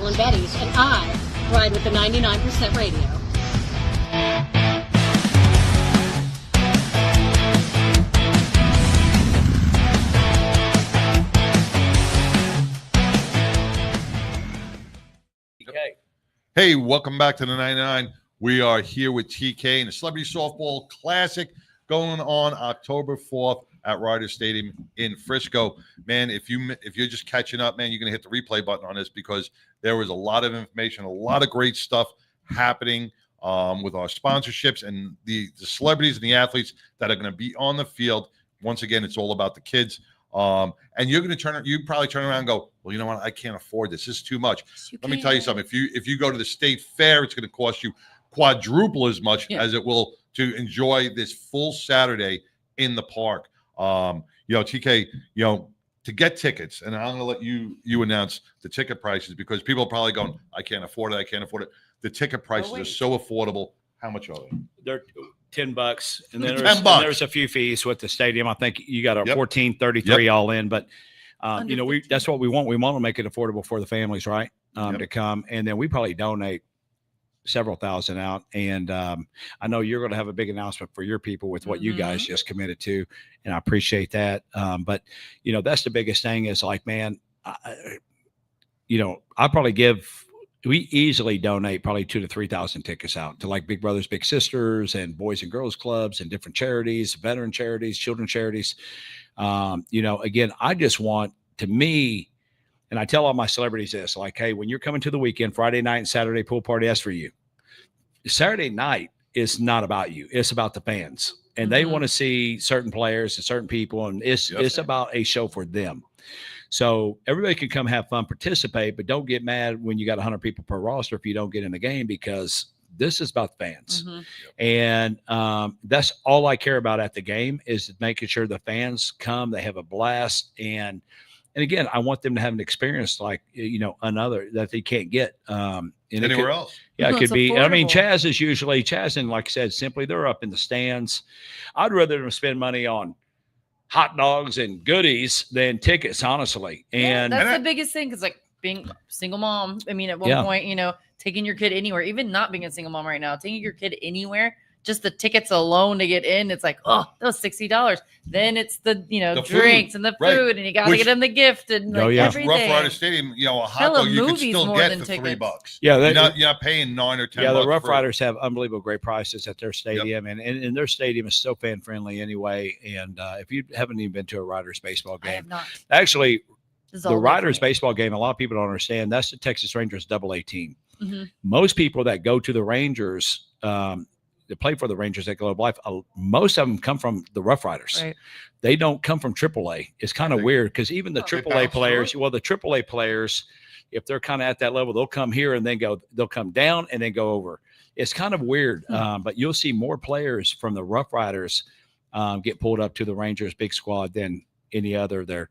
Hazel and Betty's, and I ride with the 99% radio. Hey, welcome back to the 99. We are here with TK and the Celebrity Softball Classic going on October 4th at Ryder Stadium in Frisco. Man, if you're just catching up, man, you're going to hit the replay button on this because there was a lot of information, a lot of great stuff happening with our sponsorships and the celebrities and the athletes that are going to be on the field. Once again, it's all about the kids. And you're going to probably turn around and go, well, you know what? I can't afford this. This is too much. Let me tell you something. If you go to the state fair, it's going to cost you quadruple as much as it will to enjoy this full Saturday in the park. TK, to get tickets, and I'm going to let you announce the ticket prices because people are probably going, I can't afford it. I can't afford it. The ticket prices are so affordable. How much are they? They're $10, and then there's a few fees with the stadium. I think you got a $14.33 all in, but that's what we want. We want to make it affordable for the families, right? To come, and then we probably donate several thousand out. And I know you're going to have a big announcement for your people with what you guys just committed to, and I appreciate that. But that's the biggest thing is like, man, we easily donate probably 2,000 to 3,000 tickets out to like Big Brothers Big Sisters and Boys and Girls Clubs and different charities, veteran charities, children charities. Again, I just want, to me, and I tell all my celebrities this, like, hey, when you're coming to the weekend, Friday night and Saturday pool party, that's for you. Saturday night is not about you. It's about the fans. And they want to see certain players and certain people, and it's about a show for them. So everybody can come have fun, participate, but don't get mad when you got 100 people per roster if you don't get in the game, because this is about the fans. And that's all I care about at the game is making sure the fans come, they have a blast. And again, I want them to have an experience like, another that they can't get anywhere else. Yeah, it could be. Affordable. I mean, Chaz and like I said, simply they're up in the stands. I'd rather them spend money on hot dogs and goodies than tickets, honestly. And that's the biggest thing, because like being a single mom, I mean, at one point, taking your kid anywhere, even not being a single mom right now, taking your kid anywhere, just the tickets alone to get in, it's like, oh, that was $60. Then it's the drinks and the food, and you got to get them the gift and everything. Rough Rider Stadium, a hot dog you can still get for $3. Yeah, you're not paying $9 or $10. Yeah, the Rough Riders have unbelievable great prices at their stadium, and their stadium is so fan friendly anyway. And if you haven't even been to a Riders baseball game, I have not. Actually, the Riders baseball game, a lot of people don't understand. That's the Texas Rangers AA team. Most people that go to the Rangers, that play for the Rangers at Globe Life, most of them come from the Rough Riders. Right. They don't come from AAA. It's kind of weird because even the AAA players, the AAA players, if they're kind of at that level, they'll come here and then they'll come down and then go over. It's kind of weird, but you'll see more players from the Rough Riders get pulled up to the Rangers big squad than any other of their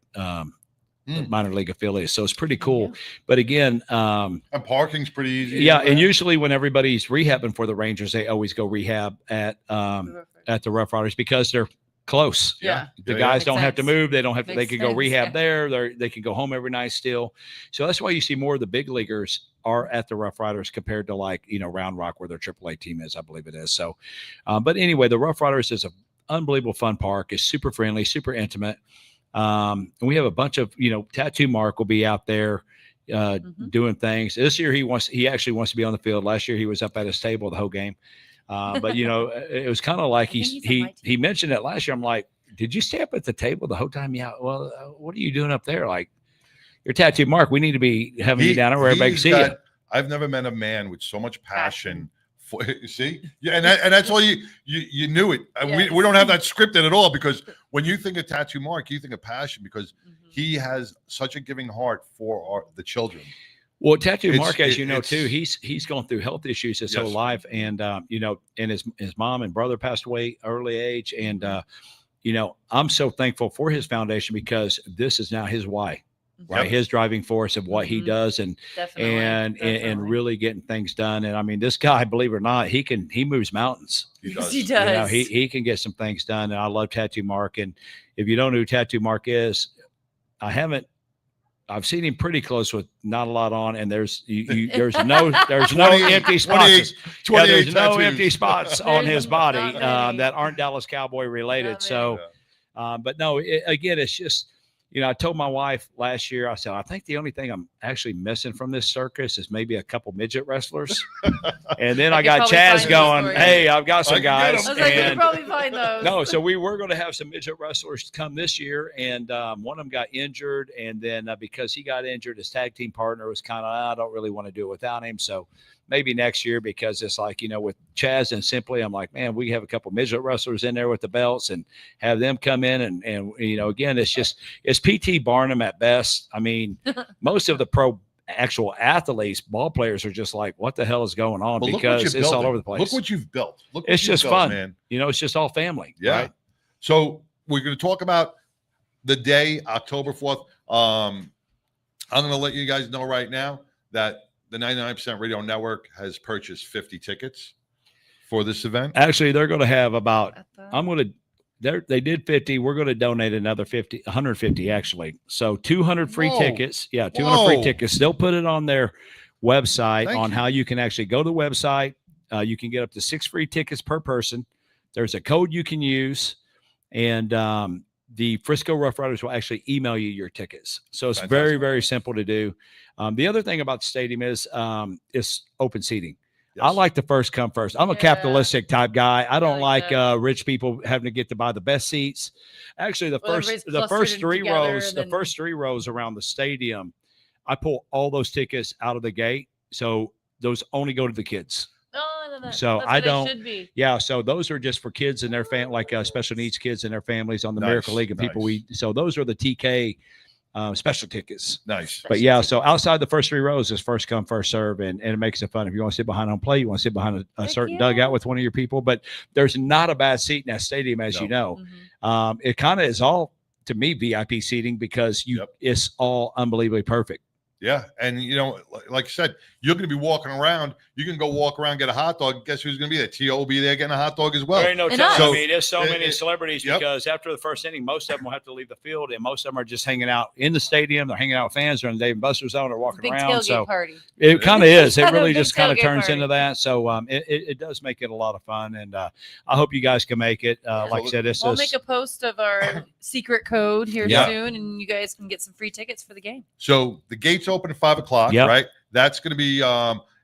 minor league affiliates. So it's pretty cool. But again, and parking's pretty easy. Yeah. And usually when everybody's rehabbing for the Rangers, they always go rehab at the Rough Riders because they're close. Yeah. The guys don't have to move. They don't have to, they can go rehab there. They can go home every night still. So that's why you see more of the big leaguers are at the Rough Riders compared to Round Rock where their AAA team is, I believe it is. So, but anyway, the Rough Riders is an unbelievable fun park. It's super friendly, super intimate. And we have a bunch of, Tattoo Mark will be out there doing things. This year he actually wants to be on the field. Last year he was up at his table the whole game. But it was kind of like he mentioned it last year. I'm like, did you stay up at the table the whole time? Yeah. Well, what are you doing up there? Like, you're Tattoo Mark. We need to be having you down there where everybody can see you. I've never met a man with so much passion. You see, and that's all you knew it. Yes. We don't have that scripted at all because when you think of Tattoo Mark, you think of passion because he has such a giving heart for the children. Well, Tattoo Mark, as you know too, he's gone through health issues his whole life, and and his mom and brother passed away early age, and I'm so thankful for his foundation because this is now his why. Right, his driving force of what he does, and really getting things done. And I mean, this guy, believe it or not, he moves mountains. He does. He can get some things done. And I love Tattoo Mark. And if you don't know who Tattoo Mark is, I haven't I've seen him pretty close with not a lot on, and there's no empty spots. 28 there's no tattoos. empty spots on his body Not many. that aren't Dallas Cowboy related. Not So, but no, again, it's just, I told my wife last year, I said, I think the only thing I'm actually missing from this circus is maybe a couple midget wrestlers. And then I got Chaz going, hey, I've got some guys. I was like, you can probably find those. No, so we were going to have some midget wrestlers come this year, and one of them got injured, and then because he got injured, his tag team partner was kind of, I don't really want to do it without him, so maybe next year, because it's like, with Chaz and Simply, I'm like, man, we have a couple midget wrestlers in there with the belts and have them come in, and again, it's PT Barnum at best. I mean, most of the pro actual athletes, ball players are just like, what the hell is going on? But because it's all over the place. Look what you've built. Look, it's just fun, man. It's just all family. Yeah. Right? So we're going to talk about the day, October 4th. I'm going to let you guys know right now that the 99% Radio Network has purchased 50 tickets for this event. Actually, they're going to have about, they did 50. We're going to donate another 50, 150 actually. So 200 free tickets. Yeah, 200 free tickets. They'll put it on their website how you can actually go to the website. You can get up to 6 free tickets per person. There's a code you can use, and the Frisco Rough Riders will actually email you your tickets. So it's very, very simple to do. The other thing about the stadium is it's open seating. Yes. I like the first come first. I'm a capitalistic type guy. I don't like rich people having to get to buy the best seats. Actually, the first 3 rows, the first 3 rows around the stadium, I pull all those tickets out of the gate. So those only go to the kids. So I don't. Yeah, so those are just for kids and their special needs kids and their families on the Miracle League and people. So those are the TK special tickets. Nice. But so outside the first 3 rows is first come, first serve, and it makes it fun. If you want to sit behind home plate, you want to sit behind a certain dugout with one of your people. But there's not a bad seat in that stadium, as you know. Mm-hmm. It kind of is all, to me, VIP seating because it's all unbelievably perfect. Yeah. And, like I said, you're going to be walking around. You can go walk around, get a hot dog. Guess who's going to be there? T.O. will be there getting a hot dog as well. There ain't no telling. So, I mean, there's so many celebrities because after the first inning, most of them will have to leave the field, and most of them are just hanging out in the stadium. They're hanging out with fans. They're in the Dave & Buster's zone. They're walking around. Tailgate party. It kind of is. It really just kind of turns into that. So it does make it a lot of fun, and I hope you guys can make it. Like I said, I'll make a post of our secret code here soon, and you guys can get some free tickets for the game. So the gates open at 5:00. Right? That's going to be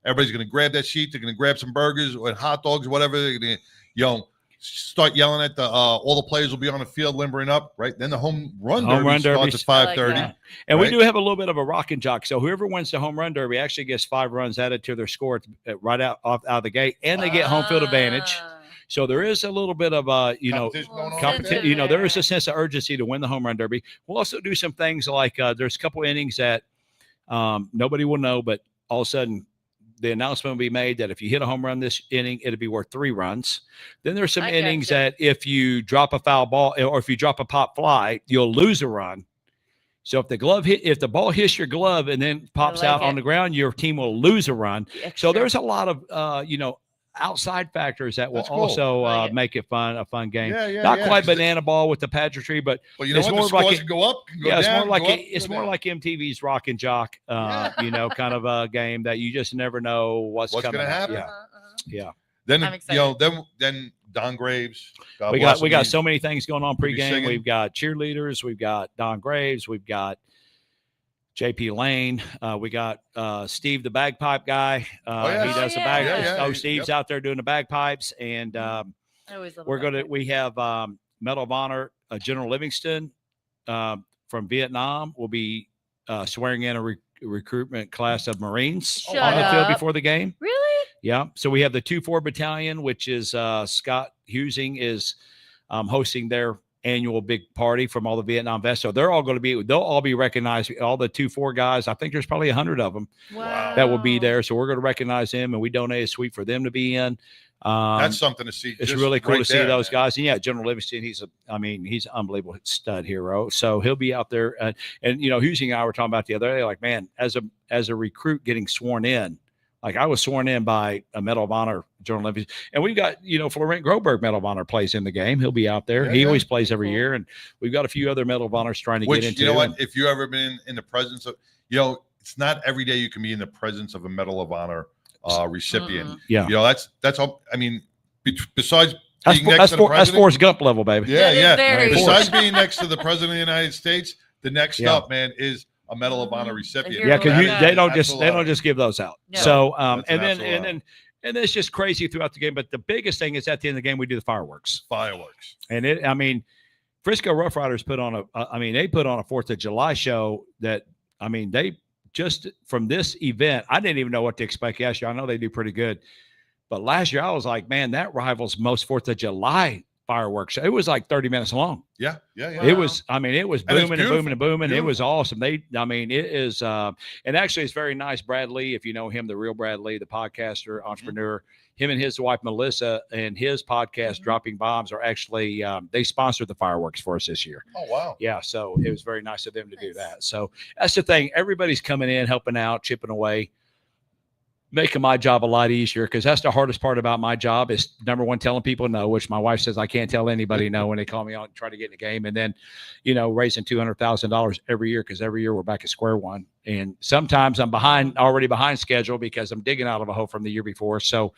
everybody's going to grab that sheet. They're going to grab some burgers or hot dogs, whatever. They're going to, start yelling at all the players will be on the field limbering up. Right. Then the home run derby starts at 5:30. And we do have a little bit of a rock and jock. So whoever wins the home run derby actually gets 5 runs added to their score right out of the gate, and they get home field advantage. So there is a little bit of competition. There is a sense of urgency to win the home run derby. We'll also do some things like there's a couple innings that nobody will know, but all of a sudden the announcement will be made that if you hit a home run this inning, it'll be worth 3 runs. Then there's some innings that if you drop a foul ball or if you drop a pop fly, you'll lose a run. So if the ball hits your glove and then pops out on the ground, your team will lose a run. So there's a lot of outside factors that will also make it a fun game. Not quite banana ball with the pageantry, but it's more like go up, go down, it's more like MTV's Rock and Jock, kind of a game that you just never know what's going to happen. Yeah. Then then Don Graves. We got so many things going on pregame. We've got cheerleaders. We've got Don Graves. We've got JP Lane. We got Steve, the bagpipe guy. He does the bagpipes. Steve's out there doing the bagpipes. And we have Medal of Honor, General Livingston from Vietnam will be swearing in a recruitment class of Marines on the field before the game. Really? Yeah. So we have the 2-4 Battalion, which is Scott Husing is hosting their annual big party from all the Vietnam vets. So they'll all be recognized. All the 2-4 guys, I think there's probably 100 of them that will be there. So we're going to recognize them, and we donate a suite for them to be in. That's something to see. It's really cool to see those guys. And General Livingston, he's an unbelievable stud hero. So he'll be out there. And Husing and I were talking about the other day, like, man, as a recruit getting sworn in, Like I was sworn in by a Medal of Honor journalist, and we've got Florent Groberg Medal of Honor plays in the game. He'll be out there. Yeah, he yeah. always plays every Cool. year, and we've got a few other Medal of Honors trying to Which, get into. you know what? If you ever been in the presence of, it's not every day you can be in the presence of a Medal of Honor recipient. Yeah, That's all. I mean, besides that's, being next to the that's president, Forrest Gump level, baby. yeah, That is yeah. very Besides cool. being next to the president of the United States, the next Yeah. up, man, is a Medal of Honor recipient. Yeah, That because is they don't absolute just give those out. No. So That's an and then absolute honor. and it's just crazy throughout the game. But the biggest thing is at the end of the game we do the fireworks. Fireworks. And Frisco Rough Riders put on they put on a 4th of July show that they just from this event I didn't even know what to expect last year. I know they do pretty good, but last year I was like, man, that rivals most 4th of July fireworks. It was like 30 minutes long. Yeah, yeah, yeah. It was, it was And it's booming and booming and booming. It Beautiful. was awesome. It is, and actually it's very nice. Brad Lee, if you know him, the real Brad Lee, the podcaster, entrepreneur, him and his wife, Melissa, and his podcast, Dropping Bombs, are actually, they sponsored the fireworks for us this year. Oh, wow. Yeah. So it was very nice of them to do that. So that's the thing. Everybody's coming in, helping out, chipping away, making my job a lot easier, because that's the hardest part about my job is, number one, telling people no, which my wife says I can't tell anybody no when they call me out and try to get in the game. And then, raising $200,000 every year, because every year we're back at square one. And sometimes I'm already behind schedule because I'm digging out of a hole from the year before. So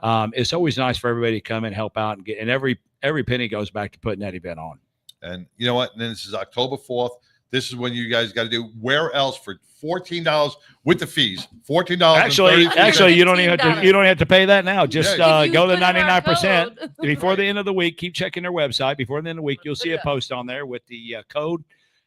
it's always nice for everybody to come and help out and every penny goes back to putting that event on. And you know what? And then this is October 4th. This is when you guys got to do where else for $14 with the fees. $14. Actually, you don't even have to pay that now. Just Yeah, go to put in our 99% code. before the end of the week. Keep checking their website. Before the end of the week, you'll see a post on there with the code,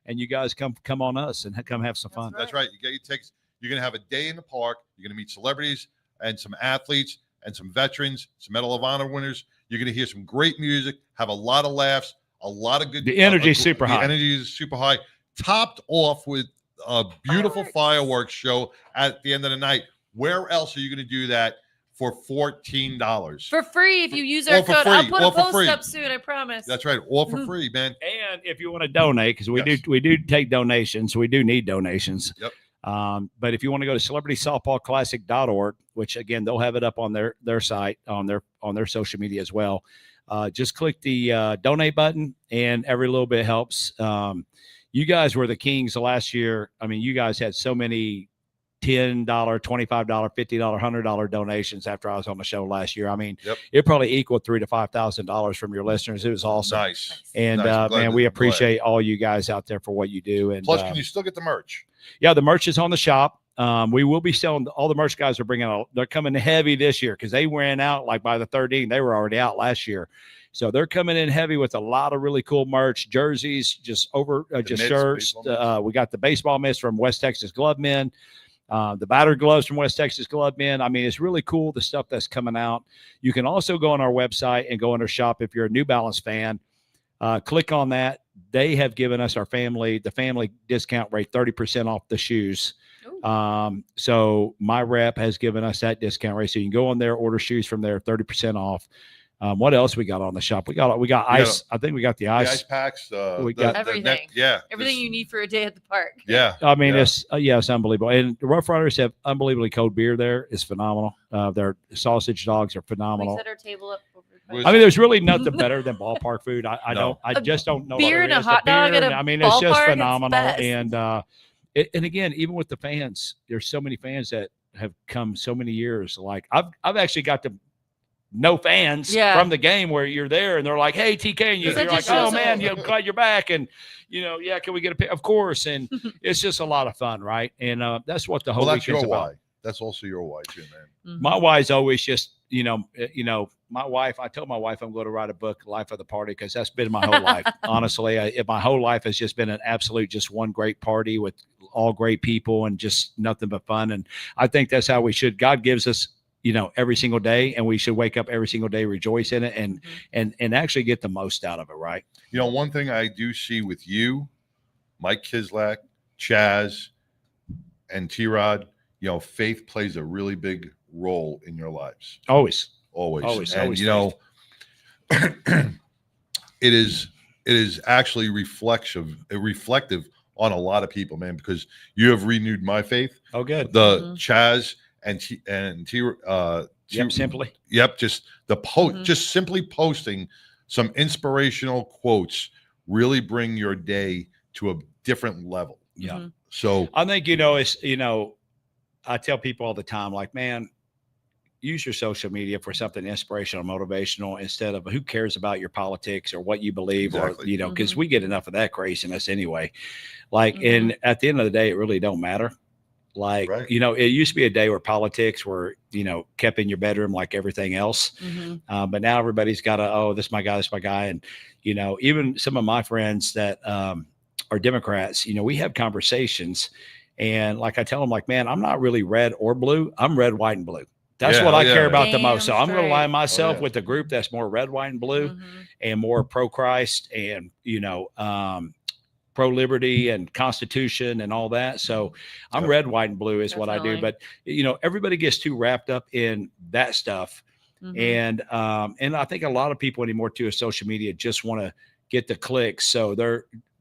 and you guys come on us and come have some fun. That's right. You get your tickets. You're going to have a day in the park. You're going to meet celebrities and some athletes and some veterans, some Medal of Honor winners. You're going to hear some great music, have a lot of laughs, a lot of good. The energy is super high. The energy is super high. Topped off with a beautiful fireworks show at the end of the night. Where else are you going to do that for $14? For free if you use our Or for code. free. I'll put Or a for post free. up soon, I promise. That's right. All for free, man. And if you want to donate, because we Yes. do take donations, we do need donations. Yep. But if you want to go to celebritysoftballclassic.org, which again they'll have it up on their site, on their social media as well. Just click the donate button, and every little bit helps. You guys were the kings last year. You guys had so many $10, $25, $50, $100 donations after I was on the show last year. It probably equaled $3,000 to $5,000 from your listeners. It was awesome. Nice. And Nice. man, we appreciate all you guys out there for what you do. And Plus, can you still get the merch? yeah, the merch is on the shop. We will be selling all the merch guys are bringing out. They're coming heavy this year because they ran out like by the 13th. They were already out last year. So they're coming in heavy with a lot of really cool merch, jerseys, just mitts, shirts. baseball We got the baseball mitts from West Texas Glove Men, the battered gloves from West Texas Glove Men. It's really cool, the stuff that's coming out. You can also go on our website and go under shop if you're a New Balance fan. Click on that. They have given us the family discount rate, 30% off the shoes. So my rep has given us that discount rate. So you can go on there, order shoes from there, 30% off. What else we got on the shop? We got ice. I think we got the ice. The ice packs. We got everything. Yeah. Everything you need for a day at the park. Yeah. It's unbelievable. And the Rough Riders have unbelievably cold beer there. It's phenomenal. Their sausage dogs are phenomenal. We set our table up over there's really nothing better than ballpark food. I just don't know. Beer what and it a is. hot The beer dog at a it's just ballpark, it's phenomenal. best. And again, even with the fans, there's so many fans that have come so many years. Like I've actually got to know fans from the game where you're there and they're like, hey, TK, and you're like, oh man, glad you're back. And can we get a pic? Of course. And it's just a lot of fun, right? And that's what the whole that's weekend's your about. why. That's also your why too, man. My why's always just, my wife, I told my wife I'm going to write a book, Life of the Party, because that's been my whole life. Honestly, my whole life has just been an absolute, just one great party with all great people and just nothing but fun. And I think that's how we should. God gives us, every single day, and we should wake up every single day, rejoice in it, and actually get the most out of it. Right. One thing I do see with you, Mike Kislak, Chaz, and T-Rod, faith plays a really big role in your lives. Always. And it is actually reflective on a lot of people, man, because you have renewed my faith. Oh, good. The Chaz Simply. Yep, just the just simply posting some inspirational quotes really bring your day to a different level. Yeah. So I think I tell people all the time, like, man, use your social media for something inspirational, motivational, instead of who cares about your politics or what you believe, or because we get enough of that craziness anyway. Like, and at the end of the day, it really don't matter. Like, it used to be a day where politics were, kept in your bedroom like everything else. But now everybody's got this is my guy. And, even some of my friends that are Democrats, we have conversations, and like I tell them, like, man, I'm not really red or blue. I'm red, white, and blue. That's what I care about the most. So I'm going to align myself with a group that's more red, white, and blue, and more pro-Christ and, pro-liberty and Constitution and all that. So I'm red, white, and blue is what I do. But, everybody gets too wrapped up in that stuff. And I think a lot of people anymore too, is social media just want to get the clicks. So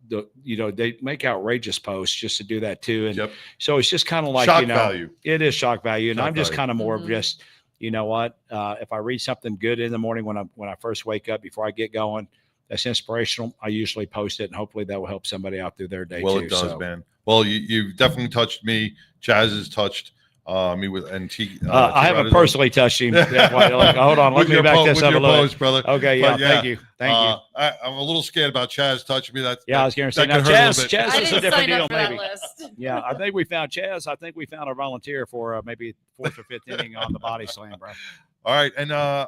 they make outrageous posts just to do that too. And so it's just kind of like, shock value. It is shock value. And I'm just value. kind of more of just, if I read something good in the morning when I first wake up, before I get going, that's inspirational, I usually post it, and hopefully that will help somebody out through their day. Well, too, it does, man. Well, you've definitely touched me. Chaz has touched me with I haven't personally touched him. Hold on, let me back this up a little bit, brother. Okay, thank you. I'm a little scared about Chaz touching me. I was going to say, now Chaz is a different deal, maybe. Yeah, I think we found Chaz. I think we found a volunteer for maybe 4th or 5th inning on the body slam, bro. All right, and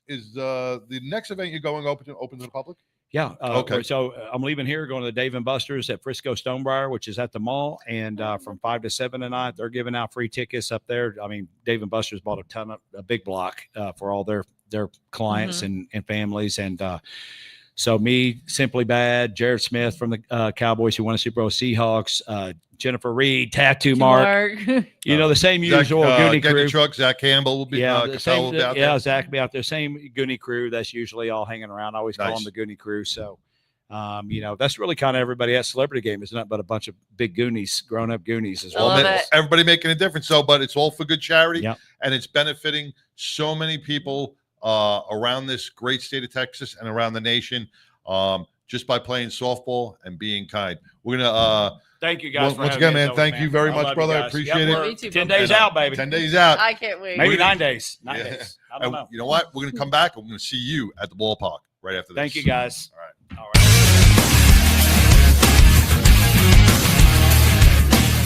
is the next event you're going open to the public? Yeah. Okay. So I'm leaving here, going to the Dave & Buster's at Frisco Stonebriar, which is at the mall. And from 5 to 7 tonight, they're giving out free tickets up there. I mean, Dave & Buster's bought a big block for all their clients and families. And so me, Simply Bad, Jared Smith from the Cowboys, who won a Super Bowl, Seahawks, Jennifer Reed, Tattoo Mark. The same usual Goonie crew. Truck, Zach Campbell will be out there. Zach will be out there. Same Goonie crew that's usually all hanging around. I always call them the Goonie crew. So, that's really kind of everybody at Celebrity Game. It's not but a bunch of big Goonies, grown-up Goonies as well. Everybody making a difference. So, but it's all for good charity, and it's benefiting so many people around this great state of Texas and around the nation, just by playing softball and being kind. We're gonna thank you guys once again, man. Thank you very much, brother. I appreciate it. 10 days out, baby. 10 days out. I can't wait. Maybe 9 days. 9 days. I don't know. You know what? We're gonna come back. I'm gonna see you at the ballpark right after this. Thank you, guys. All right.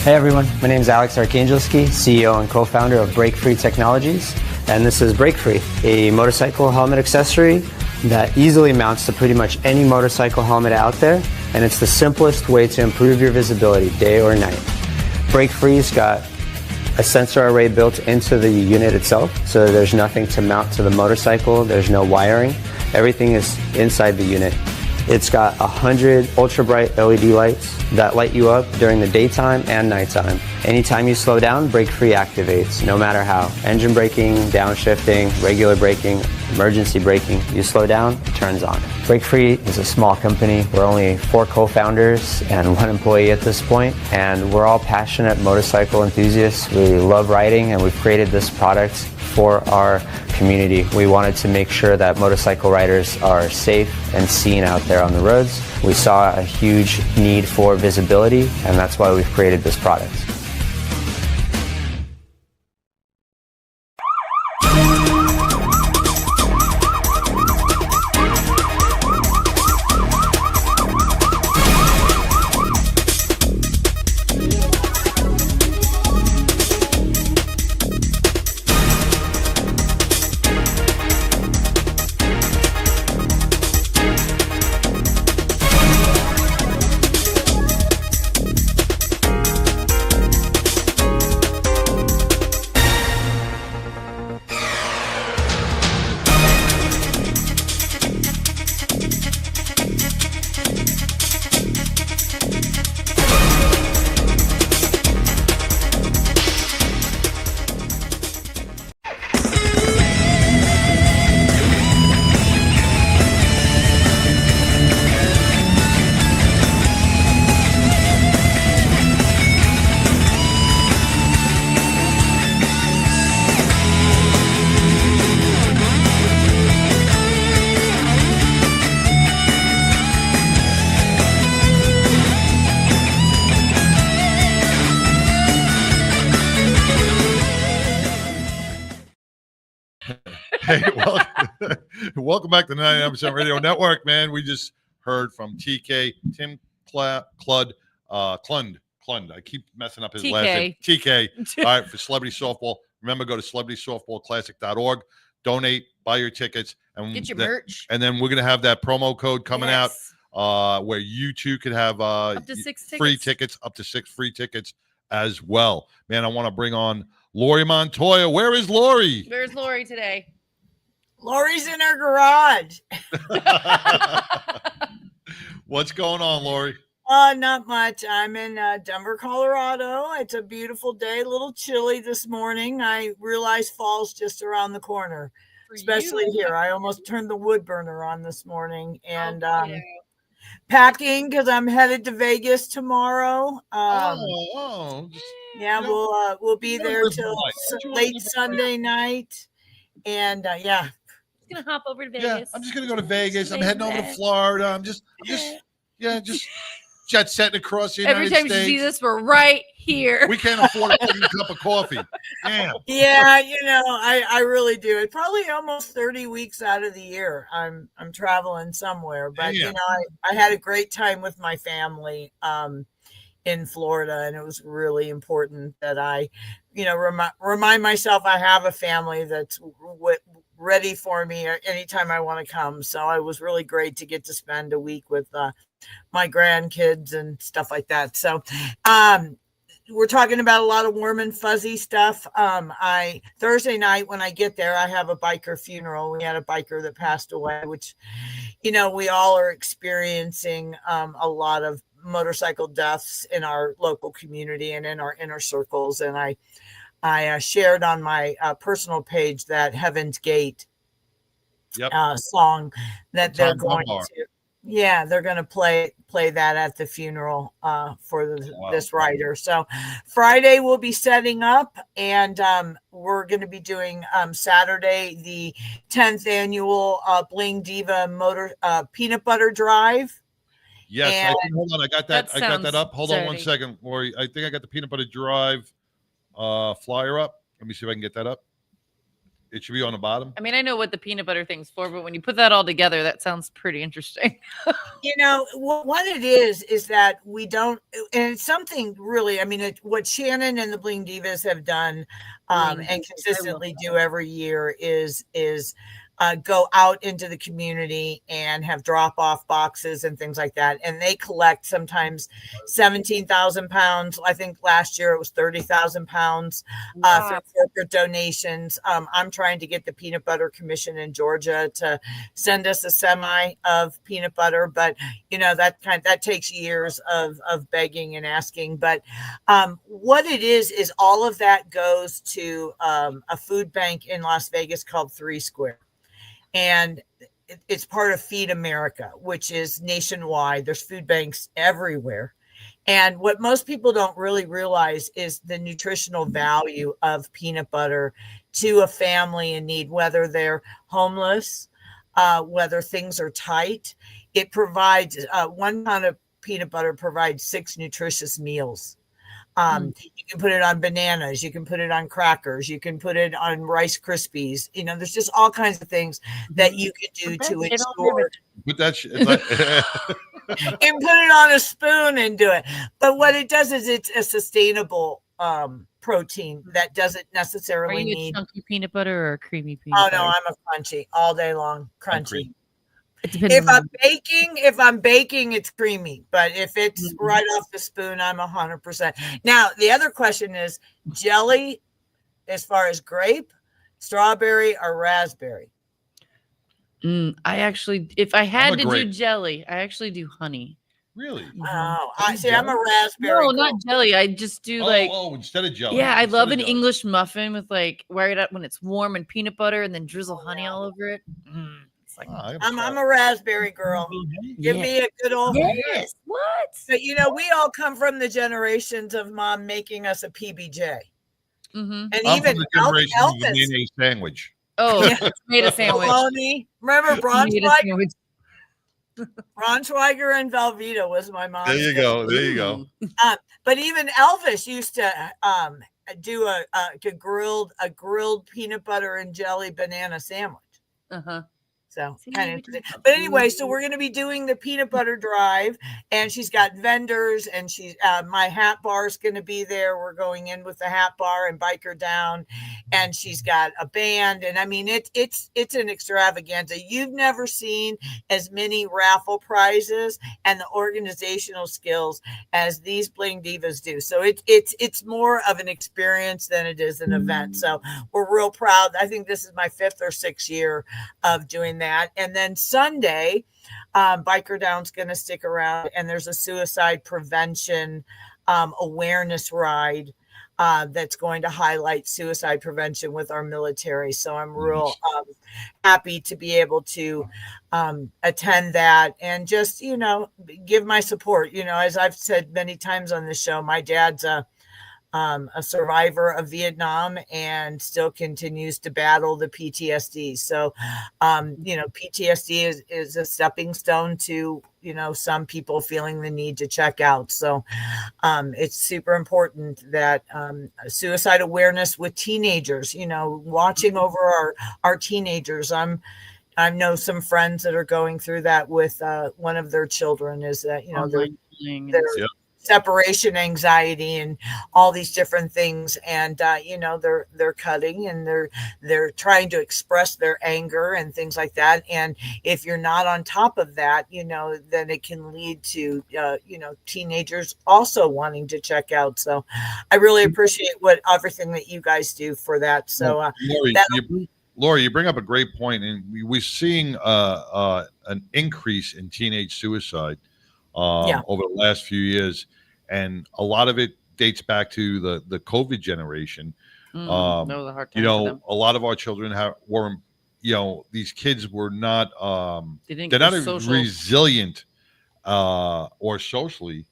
Hey everyone, my name is Alex Arkangelski, CEO and co-founder of Break Free Technologies, and this is Break Free, a motorcycle helmet accessory that easily mounts to pretty much any motorcycle helmet out there, and it's the simplest way to improve your visibility day or night. Break Free's got a sensor array built into the unit itself, so there's nothing to mount to the motorcycle, there's no wiring, everything is inside the unit. It's got 100 ultra bright LED lights that light you up during the daytime and nighttime. Anytime you slow down, Break Free activates, no matter how. Engine braking, downshifting, regular braking, emergency braking. You slow down, it turns on. Break Free is a small company. We're only 4 co-founders and 1 employee at this point, and we're all passionate motorcycle enthusiasts. We love riding, and we've created this product for our community. We wanted to make sure that motorcycle riders are safe and seen out there on the roads. We saw a huge need for visibility, and that's why we've created this product. Hey, welcome back to the 99% Radio Network, man. We just heard from TK, Tim Clund. I keep messing up his last name. TK. All right, for Celebrity Softball. Remember, go to celebritysoftballclassic.org. Donate, buy your tickets. And Get your merch. And then we're going to have that promo code coming out where you too could have up to 6 free tickets, up to 6 free tickets as well. Man, I want to bring on Laurie Montoya. Where is Laurie? Where's Laurie today? Laurie's in her garage. What's going on, Laurie? Not much. I'm in Denver, Colorado. It's a beautiful day, a little chilly this morning. I realize fall's just around the corner, especially here. I almost turned the wood burner on this morning and packing because I'm headed to Vegas tomorrow. Yeah, we'll be there till late Sunday night. And gonna hop over to Vegas. Yeah, I'm just gonna go to Vegas. I'm heading over to Florida. I'm just jet setting across the United States. Every time you see this, we're right here. We can't afford a cup of coffee. Damn. Yeah, I really do. It's probably almost 30 weeks out of the year I'm traveling somewhere. But I had a great time with my family in Florida, and it was really important that I, remind myself I have a family that's ready for me anytime I want to come. So it was really great to get to spend a week with my grandkids and stuff like that. So we're talking about a lot of warm and fuzzy stuff. Thursday night when I get there, I have a biker funeral. We had a biker that passed away, which, we all are experiencing a lot of motorcycle deaths in our local community and in our inner circles. And I shared on my personal page that Heaven's Gate song that they're going to. Yeah, they're going to play that at the funeral for this writer. So Friday we'll be setting up, and we're going to be doing Saturday the 10th annual Bling Diva Motor Peanut Butter Drive. Yes, hold on. I got that. I got that up. Hold on 1 exciting. second, Laurie. I think I got the Peanut Butter Drive flyer up. Let me see if I can get that up. It should be on the bottom. I mean, I know what the peanut butter thing's for, but when you put that all together, that sounds pretty interesting. What it is that we don't, and it's something really, what Shannon and the Bling Divas have done and consistently do every year is go out into the community and have drop-off boxes and things like that. And they collect sometimes 17,000 pounds. I think last year it was 30,000 pounds for corporate donations. I'm trying to get the Peanut Butter Commission in Georgia to send us a semi of peanut butter, but that takes years of begging and asking. But what it is all of that goes to a food bank in Las Vegas called 3 Square. And it's part of Feed America, which is nationwide. There's food banks everywhere. And what most people don't really realize is the nutritional value of peanut butter to a family in need, whether they're homeless, whether things are tight. It provides 1 pound of peanut butter provides 6 nutritious meals. You can put it on bananas. You can put it on crackers. You can put it on Rice Krispies. There's just all kinds of things that you can do to ensure. Put that shit. And put it on a spoon and do it. But what it does is it's a sustainable protein that doesn't necessarily need. A chunky peanut butter or a creamy peanut butter? Oh no, I'm a crunchy all day long. Crunchy. If I'm baking, it's creamy. But if it's right off the spoon, I'm 100%. Now, the other question is jelly as far as grape, strawberry, or raspberry? I actually, if I had to do jelly, I actually do honey. Really? Oh, I'm a raspberry. No, not jelly. I just do instead of jelly. Yeah, I love an English muffin with wear it up when it's warm and peanut butter and then drizzle honey all over it. I'm a raspberry girl. Give me a good old yes. What? But we all come from the generations of mom making us a PBJ. Mm-hmm. And I'm even from the generation of the Elvis mayonnaise sandwich. Oh, tomato sandwich. Bologna. Remember Braunschweiger and Velveeta was my mom. There you go. But even Elvis used to do a grilled peanut butter and jelly banana sandwich. Uh-huh. So See, kind of we interesting. did But anyway, so we're going to be doing the peanut butter drive, and she's got vendors, and she's my hat bar is going to be there. We're going in with the hat bar and BikerDown, and she's got a band, and I mean it's an extravaganza. You've never seen as many raffle prizes and the organizational skills as these Bling Divas do. So it's more of an experience than it is an event. So we're real proud. I think this is my 5th or 6th year of doing that. And then Sunday, BikerDown's going to stick around, and there's a suicide prevention awareness ride that's going to highlight suicide prevention with our military. So I'm real happy to be able to attend that and just, give my support. As I've said many times on the show, my dad's a survivor of Vietnam and still continues to battle the PTSD. So, PTSD is a stepping stone to, some people feeling the need to check out. So it's super important that suicide awareness with teenagers, watching over our teenagers. I know some friends that are going through that with one of their children is that, they're separation anxiety and all these different things, and they're cutting and they're trying to express their anger and things like that, and if you're not on top of that, then it can lead to teenagers also wanting to check out. So I really appreciate everything that you guys do for that. So Laurie, you bring up a great point, and we're seeing an increase in teenage suicide over the last few years, and a lot of it dates back to the COVID generation. That was a hard time for them. A lot of our children weren't, these kids were not they're not as resilient or socially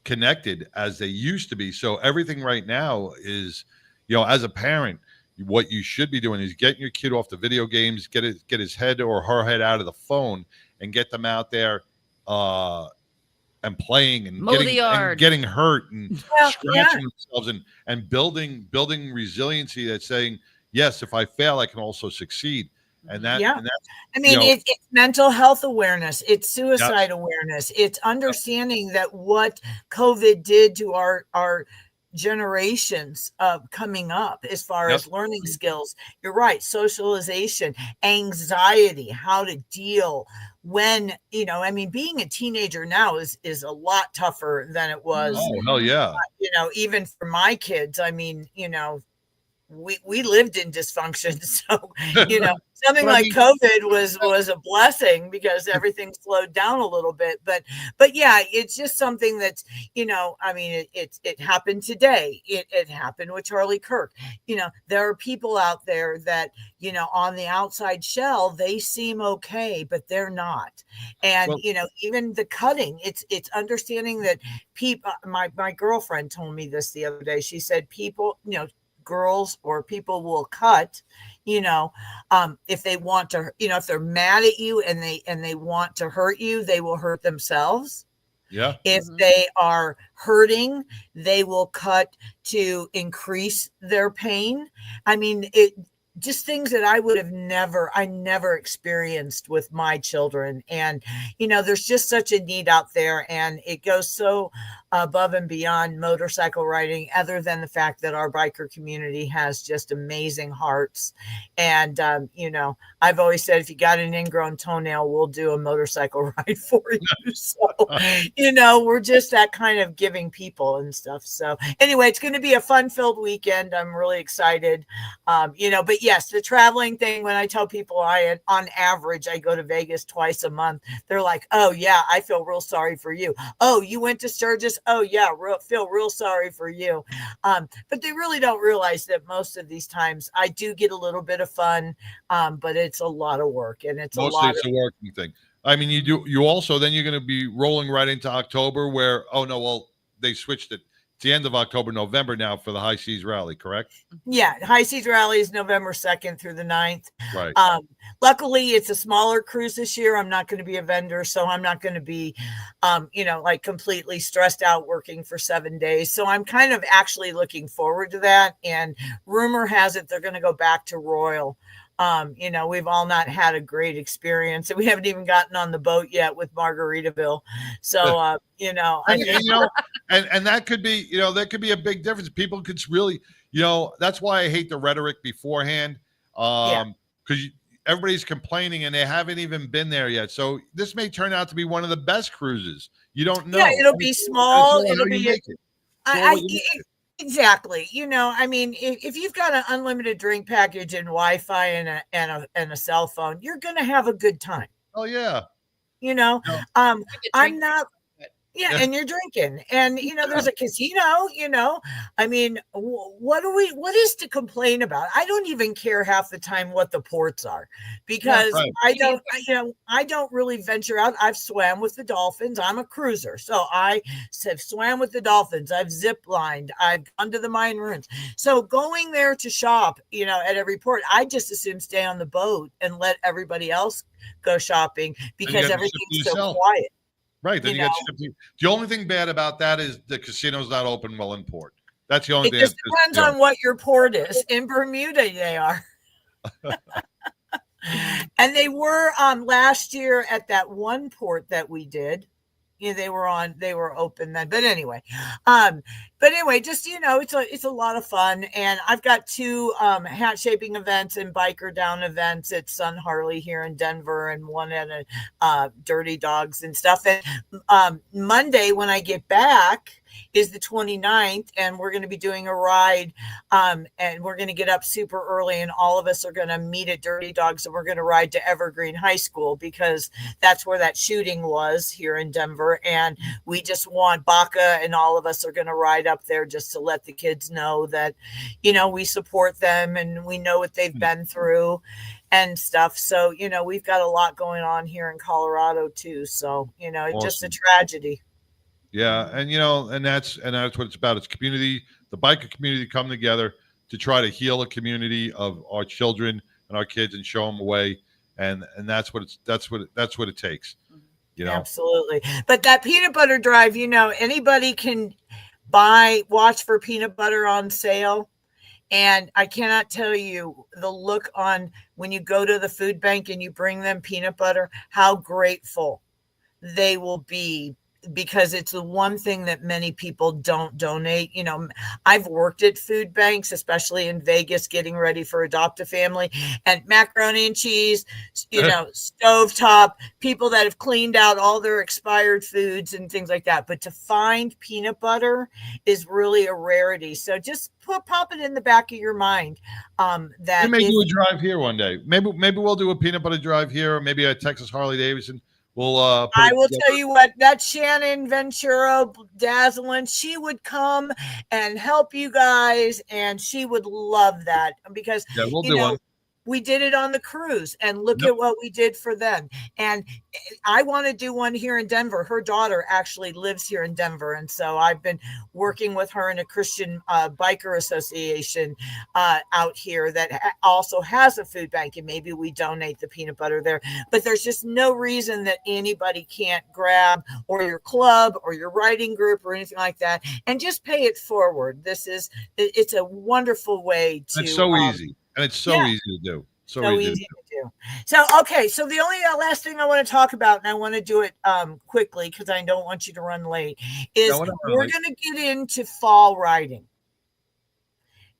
connected as they used to be. So everything right now is, as a parent, what you should be doing is getting your kid off the video games, get his head or her head out of the phone, and get them out there and playing and getting hurt and scratching themselves and building resiliency that's saying, yes, if I fail, I can also succeed. And that's, it's mental health awareness, it's suicide awareness, it's understanding that what COVID did to our generations coming up as far as learning skills. You're right. Socialization, anxiety, how to deal when, being a teenager now is a lot tougher than it was. Oh, hell yeah. Even for my kids, we lived in dysfunction. So, something like COVID was a blessing because everything slowed down a little bit. But yeah, it's just something that's, it happened today. It happened with Charlie Kirk. There are people out there that, on the outside shell, they seem okay, but they're not. And, even the cutting, it's understanding that people, my girlfriend told me this the other day. She said people, girls or people will cut, if they want to, if they're mad at you and they want to hurt you, they will hurt themselves. Yeah. If they are hurting, they will cut to increase their pain. Just things that I never experienced with my children. And, there's just such a need out there, and it goes so above and beyond motorcycle riding, other than the fact that our biker community has just amazing hearts. And, I've always said, if you got an ingrown toenail, we'll do a motorcycle ride for you. So, we're just that kind of giving people and stuff. So anyway, it's going to be a fun-filled weekend. I'm really excited. But yes, the traveling thing, when I tell people on average, I go to Vegas twice a month, they're like, oh yeah, I feel real sorry for you. Oh, you went to Sturgis? Oh yeah, feel real sorry for you. But they really don't realize that most of these times I do get a little bit of fun, but it's a lot of work, and it's mostly it's a working thing. You also, then you're going to be rolling right into October where, they switched it. it's the end of October, November now for the High Seas Rally, correct? Yeah, High Seas Rally is November 2nd through the 9th. Right. Luckily, it's a smaller cruise this year. I'm not going to be a vendor, so I'm not going to be, like completely stressed out working for 7 days. So I'm kind of actually looking forward to that. And rumor has it they're going to go back to Royal. We've all not had a great experience, and we haven't even gotten on the boat yet with Margaritaville. So, and that could be, that could be a big difference. People could really, that's why I hate the rhetoric beforehand. Because everybody's complaining and they haven't even been there yet. So this may turn out to be one of the best cruises. You don't know. Yeah, it'll be small. It'll be. Exactly. If you've got an unlimited drink package and Wi-Fi and a cell phone, you're going to have a good time. Oh yeah. I'm not. Yeah, and you're drinking, and there's a casino. What is to complain about? I don't even care half the time what the ports are, because I don't really venture out. I've swam with the dolphins. I'm a cruiser, so I have swam with the dolphins. I've zip lined. I've gone to the mine ruins. So going there to shop, at every port, I just assume stay on the boat and let everybody else go shopping because everything's so quiet. Right. Then you got the only thing bad about that is the casino's not open well in port. That's the only thing. It just depends on what your port is. In Bermuda, they are. And they were last year at that one port that we did. They were open then. But anyway, just it's a lot of fun. And I've got 2 hat shaping events and BikerDown events at Sun Harley here in Denver, and one at Dirty Dogs and stuff. And Monday when I get back is the 29th, and we're going to be doing a ride, and we're going to get up super early, and all of us are going to meet at Dirty Dogs, and we're going to ride to Evergreen High School because that's where that shooting was here in Denver. And we just want Baca, and all of us are going to ride up there just to let the kids know that, we support them and we know what they've been through and stuff. So, we've got a lot going on here in Colorado too. So, it's just a tragedy. Yeah, and that's what it's about. It's community, the biker community coming together to try to heal a community of our children and our kids and show them a way, and that's what it takes. Absolutely. But that peanut butter drive, anybody can watch for peanut butter on sale. And I cannot tell you the look on when you go to the food bank and you bring them peanut butter, how grateful they will be, because it's the one thing that many people don't donate. I've worked at food banks, especially in Vegas, getting ready for Adopt a Family, and macaroni and cheese, stovetop, people that have cleaned out all their expired foods and things like that. But to find peanut butter is really a rarity. So just pop it in the back of your mind. That we may do a drive here one day. Maybe we'll do a peanut butter drive here, or maybe a Texas Harley Davidson. I will tell you what, that Shannon Ventura Dazzlin, she would come and help you guys, and she would love that because we'll do one. We did it on the cruise, and look at what we did for them. And I want to do one here in Denver. Her daughter actually lives here in Denver. And so I've been working with her in a Christian biker association out here that also has a food bank. And maybe we donate the peanut butter there. But there's just no reason that anybody can't grab, or your club or your writing group or anything like that, and just pay it forward. It's a wonderful way to. It's so easy. And it's so easy to do. So easy to do. So, okay. So the only last thing I want to talk about, and I want to do it quickly because I don't want you to run late, is we're going to get into fall riding.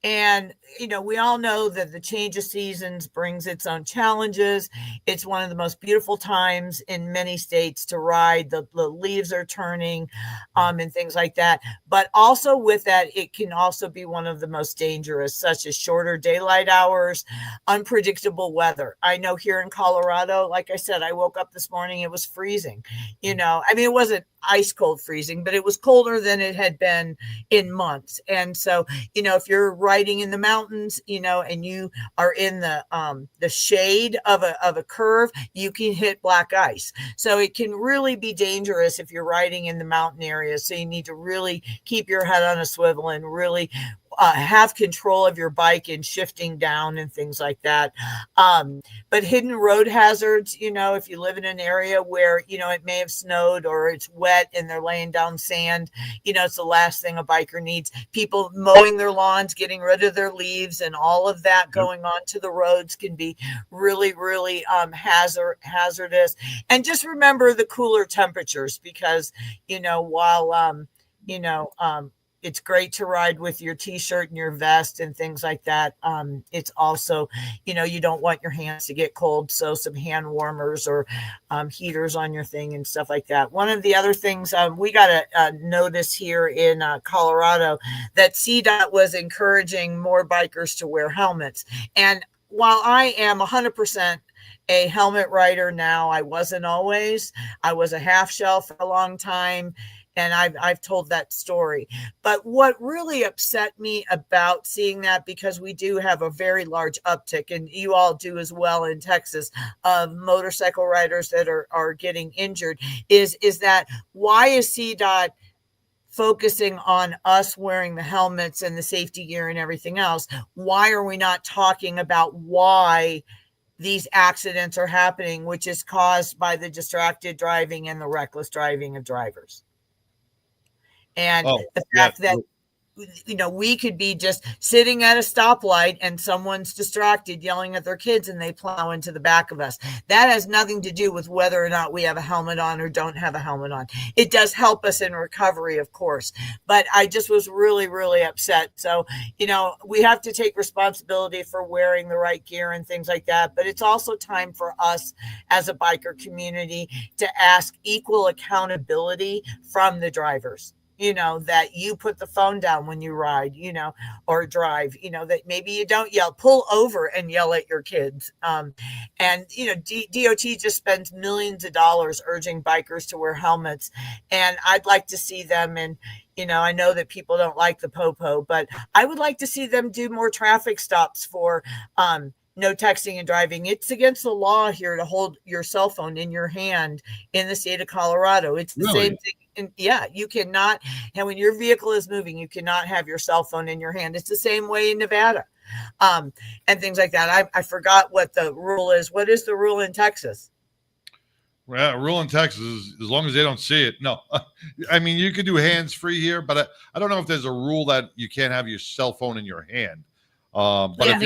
And, we all know that the change of seasons brings its own challenges. It's one of the most beautiful times in many states to ride. The leaves are turning and things like that. But also with that, it can also be one of the most dangerous, such as shorter daylight hours, unpredictable weather. I know here in Colorado, like I said, I woke up this morning, it was freezing. It wasn't ice cold freezing, but it was colder than it had been in months. And so, if you're riding in the mountains, and you are in the shade of a curve, you can hit black ice. So it can really be dangerous if you're riding in the mountain areas. So you need to really keep your head on a swivel and really have control of your bike and shifting down and things like that. But hidden road hazards, if you live in an area where, it may have snowed or it's wet and they're laying down sand, it's the last thing a biker needs. People mowing their lawns, getting rid of their leaves, and all of that going onto the roads can be really, really hazardous. And just remember the cooler temperatures, because, while, it's great to ride with your t-shirt and your vest and things like that. It's also, you don't want your hands to get cold. So some hand warmers or heaters on your thing and stuff like that. One of the other things we got a notice here in Colorado that CDOT was encouraging more bikers to wear helmets. And while I am 100% a helmet rider now, I wasn't always. I was a half shell for a long time. And I've told that story. But what really upset me about seeing that, because we do have a very large uptick, and you all do as well in Texas, of motorcycle riders that are getting injured, is that why is CDOT focusing on us wearing the helmets and the safety gear and everything else? Why are we not talking about why these accidents are happening, which is caused by the distracted driving and the reckless driving of drivers? And the fact that, we could be just sitting at a stoplight and someone's distracted yelling at their kids and they plow into the back of us. That has nothing to do with whether or not we have a helmet on or don't have a helmet on. It does help us in recovery, of course, but I just was really, really upset. So, we have to take responsibility for wearing the right gear and things like that. But it's also time for us as a biker community to ask equal accountability from the drivers. That you put the phone down when you ride, or drive, that maybe you don't pull over and yell at your kids. And, DOT just spends millions of dollars urging bikers to wear helmets. And I'd like to see them, and, I know that people don't like the popo, but I would like to see them do more traffic stops for, no texting and driving. It's against the law here to hold your cell phone in your hand in the state of Colorado. It's the same thing. And you cannot, and when your vehicle is moving, you cannot have your cell phone in your hand. It's the same way in Nevada, and things like that. I forgot what the rule is. What is the rule in Texas? Well, rule in Texas is as long as they don't see it. No, I mean, you could do hands free here, but I don't know if there's a rule that you can't have your cell phone in your hand. But I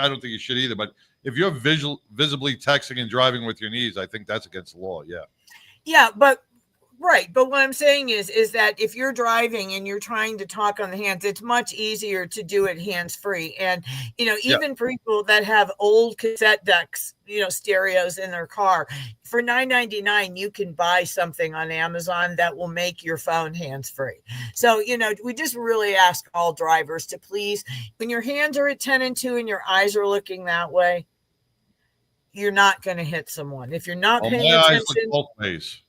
don't think you should either. But if you're visibly texting and driving with your knees, I think that's against the law. Yeah. Yeah, but right. But what I'm saying is that if you're driving and you're trying to talk on the hands, it's much easier to do it hands free. And, even for people that have old cassette decks, stereos in their car, for $9.99, you can buy something on Amazon that will make your phone hands free. So, we just really ask all drivers to please, when your hands are at 10 and 2 and your eyes are looking that way, you're not going to hit someone. If you're not paying attention. Eyes look both ways.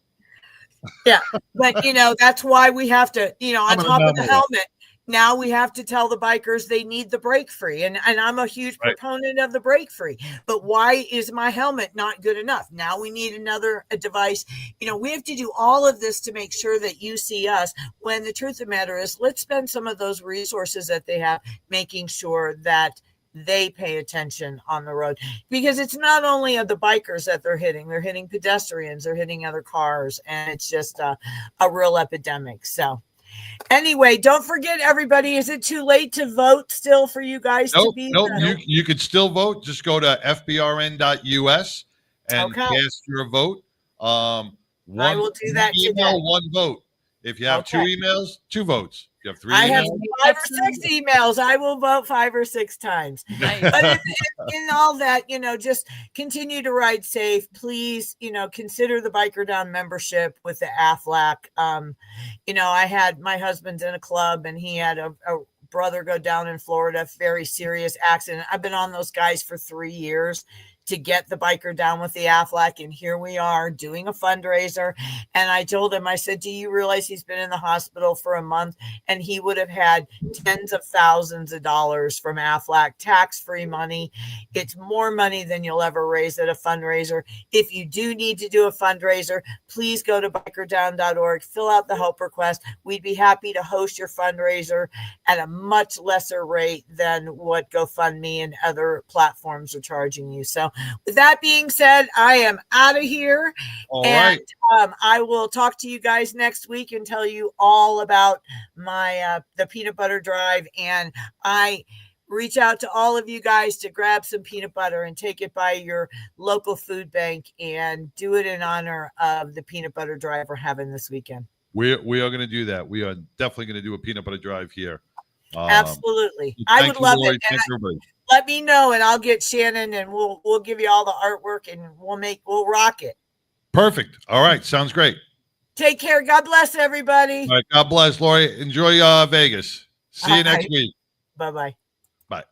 Yeah, but that's why we have to, on top of the helmet, now we have to tell the bikers they need the brake free. And I'm a huge proponent of the brake free. But why is my helmet not good enough? Now we need another device. We have to do all of this to make sure that you see us, when the truth of the matter is, let's spend some of those resources that they have making sure that they pay attention on the road, because it's not only of the bikers that they're hitting pedestrians, they're hitting other cars, and it's just a real epidemic. So anyway, don't forget, everybody, is it too late to vote still for you guys to be? Nope. You could still vote. Just go to fbrn.us and cast your vote. I will do that today. One vote. If you have 2 emails, 2 votes. You have 3 emails? I have 5 or 6 emails. I will vote 5 or 6 times. But in all that, just continue to ride safe. Please, consider the BikerDown membership with the AFLAC. I had, my husband's in a club, and he had a brother go down in Florida, very serious accident. I've been on those guys for 3 years. to get the biker down with the Aflac. And here we are doing a fundraiser. And I told him, I said, do you realize he's been in the hospital for a month and he would have had tens of thousands of dollars from Aflac, tax-free money. It's more money than you'll ever raise at a fundraiser. If you do need to do a fundraiser, please go to bikerdown.org, fill out the help request. We'd be happy to host your fundraiser at a much lesser rate than what GoFundMe and other platforms are charging you. So with that being said, I am out of here. All and right. I will talk to you guys next week and tell you all about my the peanut butter drive. And I reach out to all of you guys to grab some peanut butter and take it by your local food bank and do it in honor of the peanut butter drive we're having this weekend. We are going to do that. We are definitely going to do a peanut butter drive here. Absolutely. I would love Laurie. it. Thank you, everybody. Let me know and I'll get Shannon and we'll give you all the artwork and we'll rock it. Perfect. All right. Sounds great. Take care. God bless everybody. All right. God bless, Laurie. Enjoy Vegas. See you next week. Bye-bye. Bye.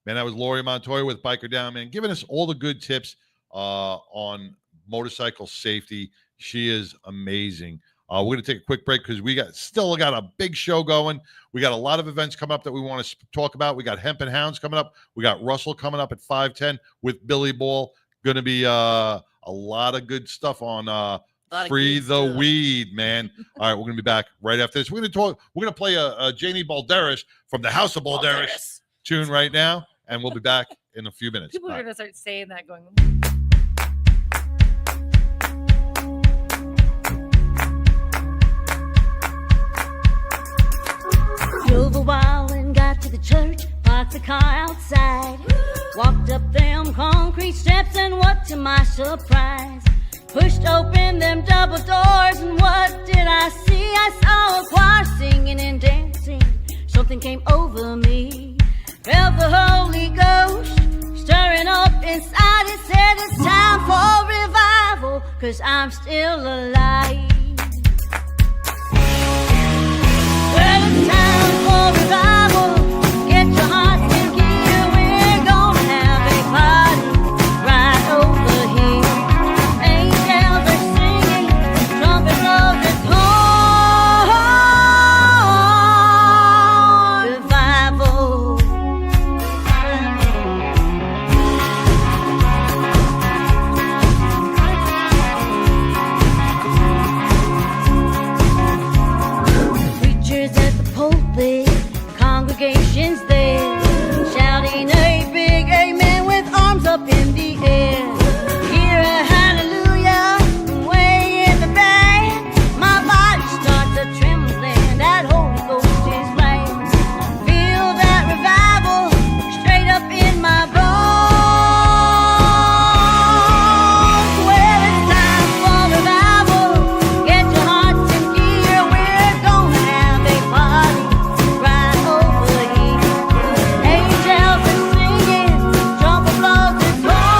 Man, that was Laurie Montoya with Biker Down, man, giving us all the good tips on motorcycle safety. She is amazing. We're going to take a quick break because we still got a big show going. We got a lot of events coming up that we want to talk about. We got Hemp and Hounds coming up. We got Russell coming up at 5:10 with Billy Ball. Going to be a lot of good stuff on Free the Weed, man. All right, we're going to be back right after this. We're going to play a Janie Balderas from the House of Balderas tune right now, and we'll be back in a few minutes. People Bye. are going to start saying that going, Drove a while and got to the church, parked the car outside, walked up them concrete steps, and what to my surprise, pushed open them double doors, and what did I see? I saw a choir singing and dancing. Something came over me, felt the Holy Ghost stirring up inside. It said it's time for revival, 'cause I'm still alive. Well, it's time for revival. Get your hearts in gear. We're gonna have a party right over here. Angels are singing, trumpet blows its horn. Revival. Preachers at the pulpit, congregations there, shouting a big amen with arms up in the air. Hear a hallelujah way in the back. My body starts a trembling. That Holy Ghost is right. Feel that revival straight up in my bones. Well, it's time for revival. Get your hearts in gear. We're gonna have a party right over here. Angels are singing, trumpet blows its horn.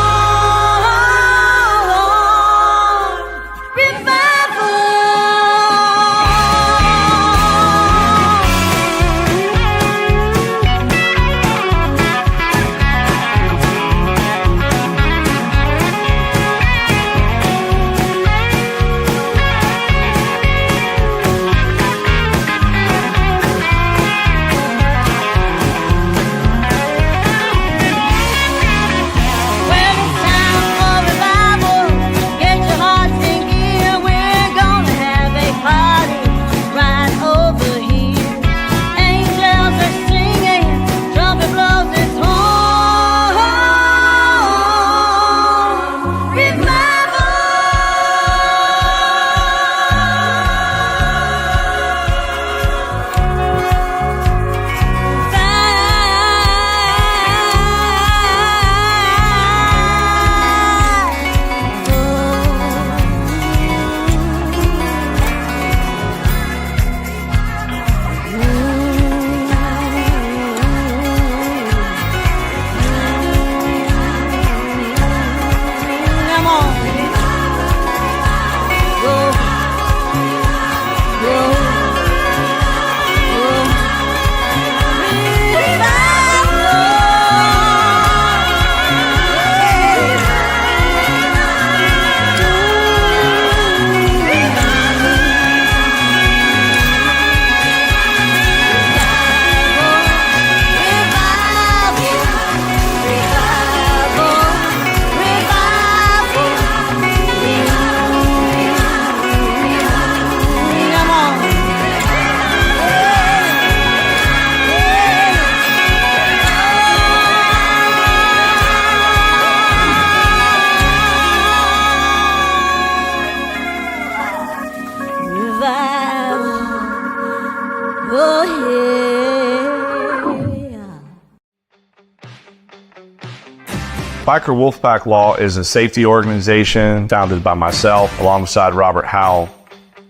Biker Wolfpack Law is a safety organization founded by myself alongside Robert Howell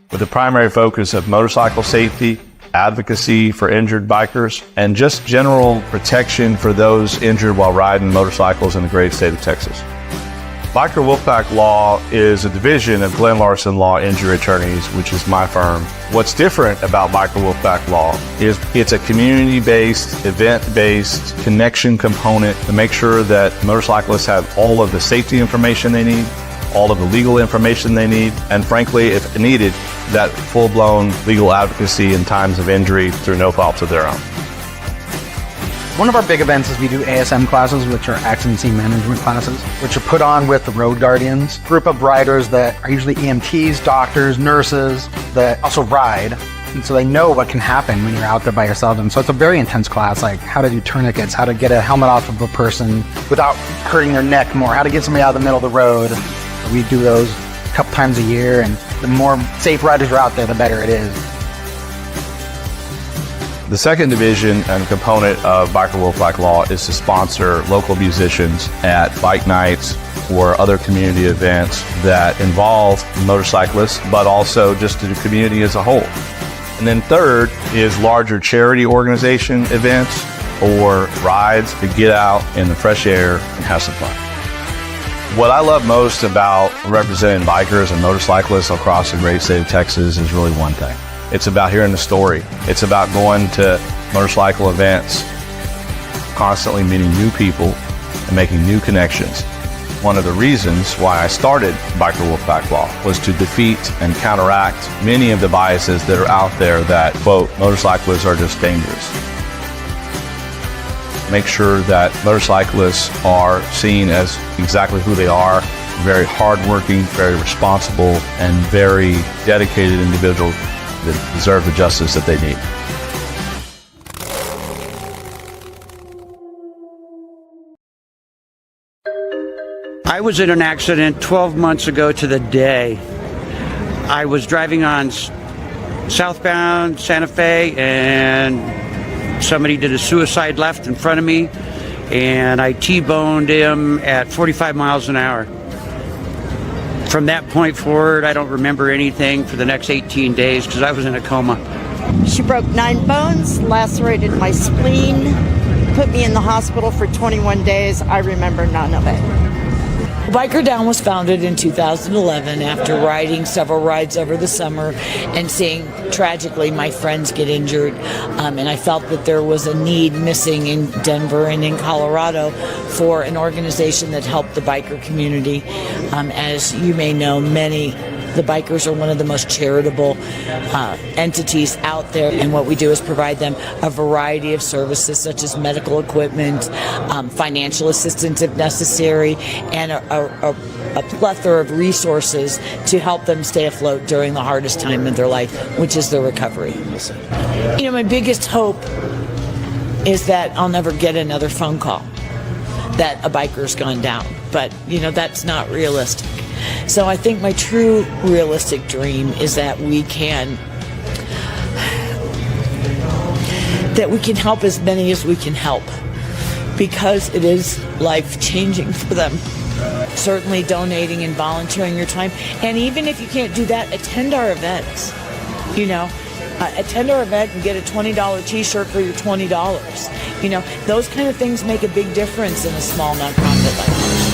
with the primary focus of motorcycle safety, advocacy for injured bikers, and just general protection for those injured while riding motorcycles in the great state of Texas. Biker Wolfpack Law is a division of Glenn Larson Law Injury Attorneys, which is my firm. What's different about Biker Wolfpack Law is it's a community-based, event-based connection component to make sure that motorcyclists have all of the safety information they need, all of the legal information they need, and frankly, if needed, that full-blown legal advocacy in times of injury through no fault of their own. One of our big events is we do ASM classes, which are accident scene management classes, which are put on with the Road Guardians, group of riders that are usually EMTs, doctors, nurses that also ride. And so they know what can happen when you're out there by yourself. And so it's a very intense class, like how to do tourniquets, how to get a helmet off of a person without hurting their neck more, how to get somebody out of the middle of the road. We do those a couple times a year, and the more safe riders are out there, the better it is. The second division and component of Biker Wolfpack Law is to sponsor local musicians at bike nights or other community events that involve motorcyclists, but also just the community as a whole. And then third is larger charity organization events or rides to get out in the fresh air and have some fun. What I love most about representing bikers and motorcyclists across the great state of Texas is really one thing. It's about hearing the story. It's about going to motorcycle events, constantly meeting new people and making new connections. One of the reasons why I started Biker Wolfpack Law was to defeat and counteract many of the biases that are out there that, quote, motorcyclists are just dangerous. Make sure that motorcyclists are seen as exactly who they are, very hardworking, very responsible, and very dedicated individuals that deserve the justice that they need. I was in an accident 12 months ago to the day. I was driving on southbound Santa Fe and somebody did a suicide left in front of me and I T-boned him at 45 miles an hour. From that point forward, I don't remember anything for the next 18 days because I was in a coma. She broke 9 bones, lacerated my spleen, put me in the hospital for 21 days. I remember none of it. BikerDown was founded in 2011 after riding several rides over the summer and seeing, tragically, my friends get injured. And I felt that there was a need missing in Denver and in Colorado for an organization that helped the biker community. As you may know, the bikers are one of the most charitable entities out there, and what we do is provide them a variety of services such as medical equipment, financial assistance if necessary, and a plethora of resources to help them stay afloat during the hardest time of their life, which is their recovery. You know, my biggest hope is that I'll never get another phone call that a biker's gone down, but you know, that's not realistic. So I think my true realistic dream is that we can help as many as we can help, because it is life-changing for them. Certainly donating and volunteering your time, and even if you can't do that, attend our events. You know, attend our event and get a $20 t-shirt for your $20. You know, those kind of things make a big difference in a small nonprofit like ours.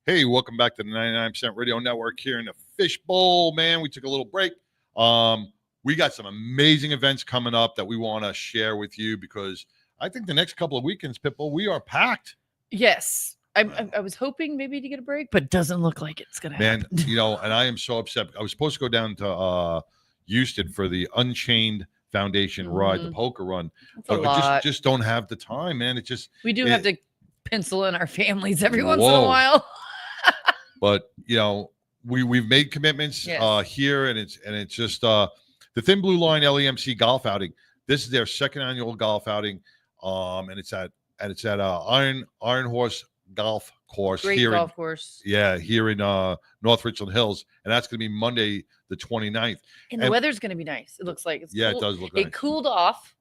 Hey, welcome back to the 99% Radio Network here in the Fishbowl, man. We took a little break. We got some amazing events coming up that we want to share with you because I think the next couple of weekends, Pitbull, we are packed. Yes. I was hoping maybe to get a break, but it doesn't look like it's going to happen. Man, you know, and I am so upset. I was supposed to go down to Houston for the Unchained Foundation ride, the polka run. That's a lot. Just don't have the time, man. We have to pencil in our families every once in a while. But you know, we've made commitments here, and it's just the Thin Blue Line LEMC golf outing. This is their second annual golf outing, and it's at Iron Horse golf course Great here golf course. here in North Richland Hills, and that's going to be Monday the 29th. And the weather's going to be nice. It looks like it's Yeah, cool. it does look It nice. cooled off.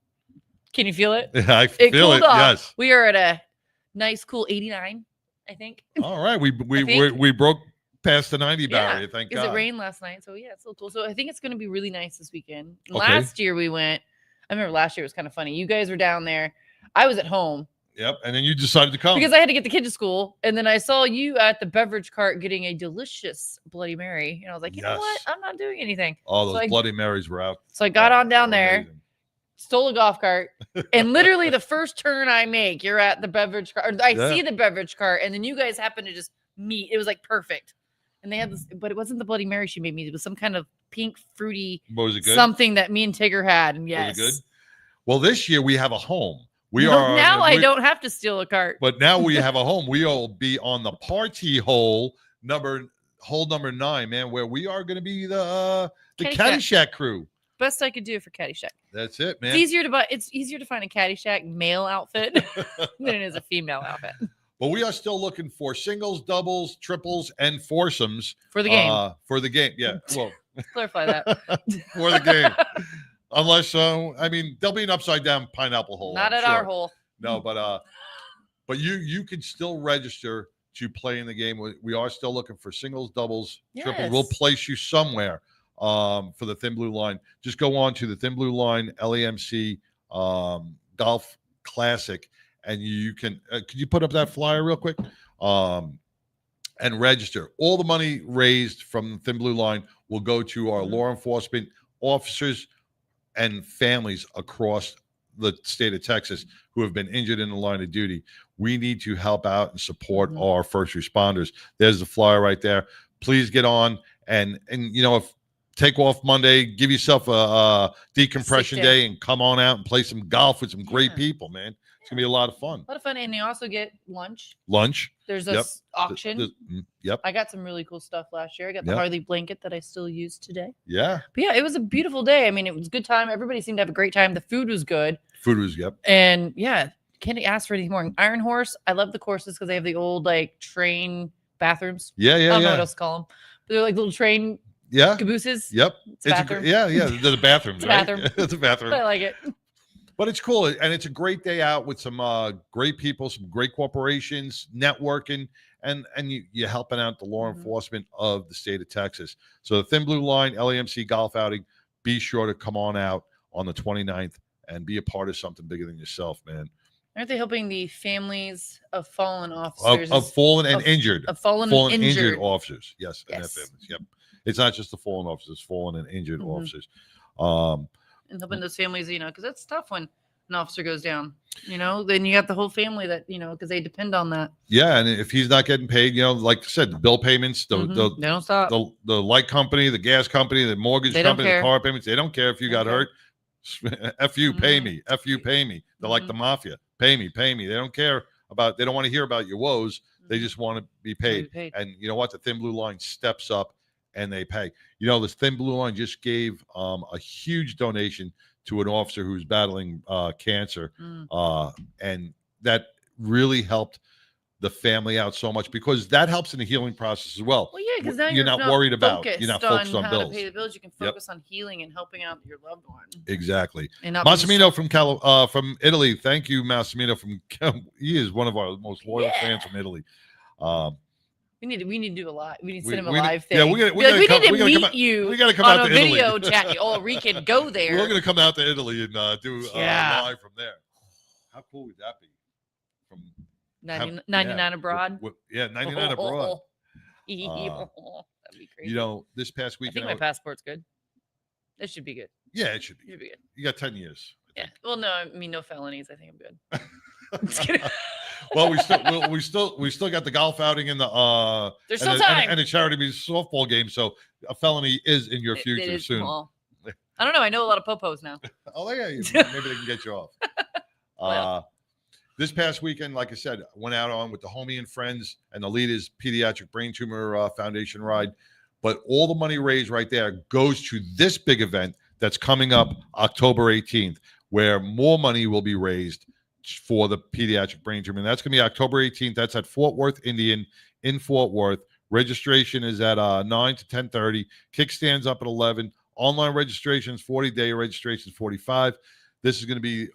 Can you feel it? I feel cooled it. off. Yes. We are at a nice, cool 89, I think. All right, we think. broke past the 90 barrier. Thank because God. it rained last night. So yeah, it's a little cool. So I think it's going to be really nice this weekend. Okay. Last year we went. I remember last year it was kind of funny. You guys were down there. I was at home. Yep, and then you decided to come because I had to get the kid to school, and then I saw you at the beverage cart getting a delicious Bloody Mary, and I was like, you know what? I'm not doing anything. All those So Bloody Marys were out. So I got on down they were there, amazing. stole a golf cart, and literally the first turn I make, you're at the beverage cart. Or I see the beverage cart, and then you guys happen to just meet. It was like perfect. And they had this, but it wasn't the Bloody Mary she made me. It was some kind of pink, fruity Was it good? something that me and Tigger had. And yes. Was it good? Well, this year we have a home. I don't have to steal a cart. But now we have a home. We will be on the party hole number 9, man, where we are going to be the Caddyshack crew. Best I could do for Caddyshack. That's it, man. It's easier to find a Caddyshack male outfit than it is a female outfit. But we are still looking for singles, doubles, triples, and foursomes For the game. Yeah. Well, clarify that. For the game. Unless, I mean, there'll be an upside down pineapple hole. Not I'm at sure. our hole. No, but you can still register to play in the game. We are still looking for singles, doubles, triples. We'll place you somewhere for the Thin Blue Line. Just go on to the Thin Blue Line LAMC Golf Classic, and you can. Could you put up that flyer real quick? And register. All the money raised from the Thin Blue Line will go to our law enforcement officers and families across the state of Texas who have been injured in the line of duty. We need to help out and support our first responders. There's the flyer right there. Please get on and if take off Monday, give yourself a decompression day and come on out and play some golf with some great people, man. It's gonna be a lot of fun. A lot of fun, and you also get lunch. There's a auction. Yep. I got some really cool stuff last year. I got the Harley blanket that I still use today. Yeah. But yeah, it was a beautiful day. I mean, it was a good time. Everybody seemed to have a great time. The food was good. And yeah, can't ask for anything more. Iron Horse. I love the courses because they have the old like train bathrooms. Yeah. I don't know what else to call them, but they're like little train cabooses. Yep. It's a bathroom. There's a bathroom. It's a bathroom. It's a bathroom. I like it. But it's cool, and it's a great day out with some great people, some great corporations, networking, and you're helping out the law enforcement of the state of Texas. So the Thin Blue Line LAMC golf outing, be sure to come on out on the 29th and be a part of something bigger than yourself, man. Aren't they helping the families of fallen officers? Of fallen and injured. Of fallen and injured officers. Yes. And their families. Yep. It's not just the fallen officers, fallen and injured officers. And helping those families, because it's tough when an officer goes down, then you got the whole family that, because they depend on that. Yeah. And if he's not getting paid, like I said, the bill payments, they don't stop. The light company, the gas company, the mortgage company, the car payments, they don't care if you got hurt. F you, pay me. F you, pay me. They're like the mafia. Pay me. They don't care about, they don't want to hear about your woes. They just want to be paid. And you know what? The Thin Blue Line steps up and they pay. The Thin Blue Line just gave a huge donation to an officer who's battling cancer. And that really helped the family out so much because that helps in the healing process as well. Well, yeah, because now you're not worried about, you're not focused on bills. To pay the bills. You can focus on healing and helping out your loved one. Exactly. And Massimino from Italy. Thank you, Massimino he is one of our most loyal fans from Italy. We need to do a live. We need to send him a live thing. Yeah, we need to meet you. We got to come on out a to video Italy. chat. Oh, we can go there. We're going to come out to Italy and do live from there. How cool would that be? From 99 abroad. 99 abroad. That'd be crazy. This past weekend, I think my passport's good. It should be good. Yeah, it should be. It should be good. You got 10 years. Yeah. Well, no, I mean no felonies. I think I'm good. Just kidding. Well, we still got the golf outing and the there's still time and the charity softball game. So a felony is in your future soon. Small. I don't know. I know a lot of popos now. Oh yeah, maybe they can get you off. Well. This past weekend, like I said, went out on with the homie and friends and the Leaders Pediatric Brain Tumor Foundation ride. But all the money raised right there goes to this big event that's coming up October 18th, where more money will be raised for the pediatric brain tumor. And that's going to be October 18th. That's at Fort Worth Indian in Fort Worth. Registration is at 9 to 10:30. Kickstands up at 11. Online registrations, 40-day registration is 45. This is going to be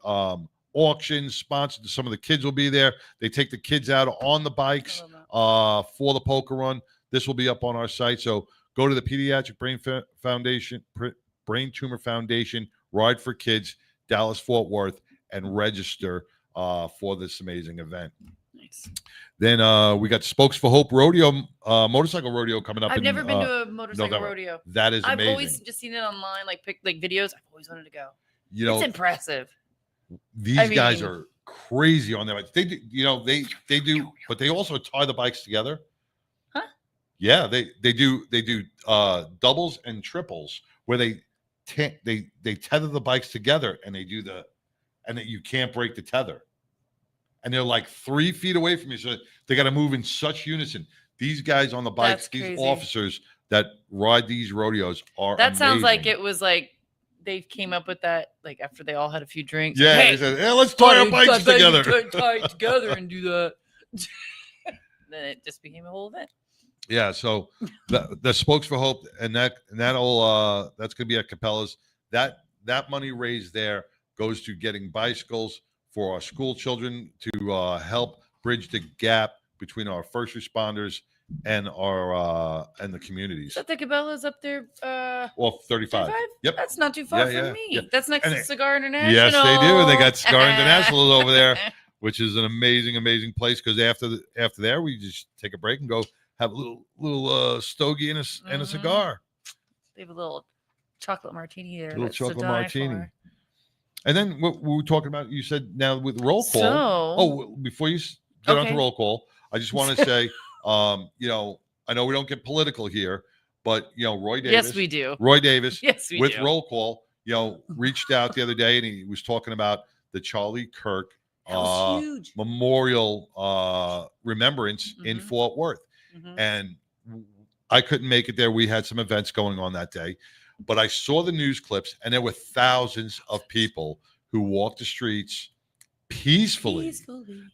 auctions sponsored. Some of the kids will be there. They take the kids out on the bikes for the poker run. This will be up on our site. So go to the Pediatric Brain Tumor Foundation, Ride for Kids, Dallas, Fort Worth, and register for this amazing event. Nice. Then we got Spokes for Hope Rodeo, motorcycle rodeo coming up. I've never been to a motorcycle November. rodeo. That is amazing. I've always just seen it online, like videos. I've always wanted to go. You know, it's impressive. These guys are crazy on their bikes. They do, they do, but they also tie the bikes together. Huh? Yeah, they do doubles and triples where they tether the bikes together and they do and that you can't break the tether. And they're like 3 feet away from you, so they got to move in such unison. These guys on the bikes, these officers that ride these rodeos are. That sounds like it was like they came up with that like after they all had a few drinks. Yeah, hey, they said, "Hey, let's tie our bikes together." Tie it together and do that. Then it just became a whole event. Yeah, so the Spokes for Hope and that'll that's going to be at Capella's. That money raised there goes to getting bicycles for our school children to help bridge the gap between our first responders and our and the communities. Is that the Cabela's up there? Well, 35. Yep. That's not too far from me. Yeah. That's next And to Cigar International. Yes, they do. They got Cigar International over there, which is an amazing, amazing place. Because after there, we just take a break and go have a little stogie and a cigar. They have a little chocolate martini there. A little chocolate martini. And then what we were talking about, you said now with roll call. Before you get on to roll call, I just want to say, I know we don't get political here, but Roy Davis. Yes, we do. Roy Davis. Yes, we with do. roll call, reached out the other day and he was talking about the Charlie Kirk memorial remembrance in Fort Worth. And I couldn't make it there. We had some events going on that day. But I saw the news clips, and there were thousands of people who walked the streets peacefully.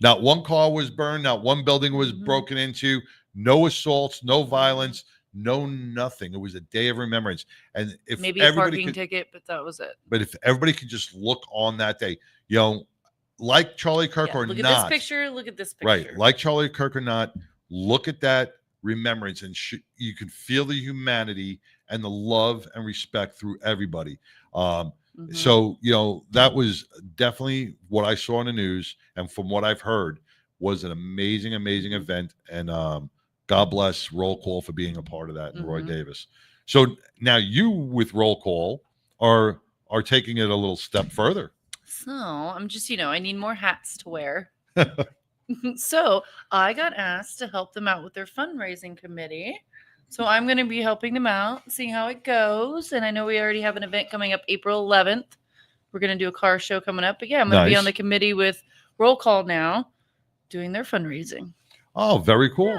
Not one car was burned. Not one building was broken into. No assaults, no violence, no nothing. It was a day of remembrance. And if maybe a parking ticket, but that was it. But if everybody could just look on that day, like Charlie Kirk or look not. Look at this picture. Look at this picture. Right. Like Charlie Kirk or not, look at that remembrance, and you can feel the humanity and the love and respect through everybody. So that was definitely what I saw in the news, and from what I've heard was an amazing event. And God bless Roll Call for being a part of that, and Roy Davis. So now you with Roll Call are taking it a little step further. So I'm just I need more hats to wear. So I got asked to help them out with their fundraising committee. So I'm going to be helping them out, seeing how it goes. And I know we already have an event coming up April 11th. We're going to do a car show coming up. But yeah, I'm going to be on the committee with Roll Call now, doing their fundraising. Oh, very cool.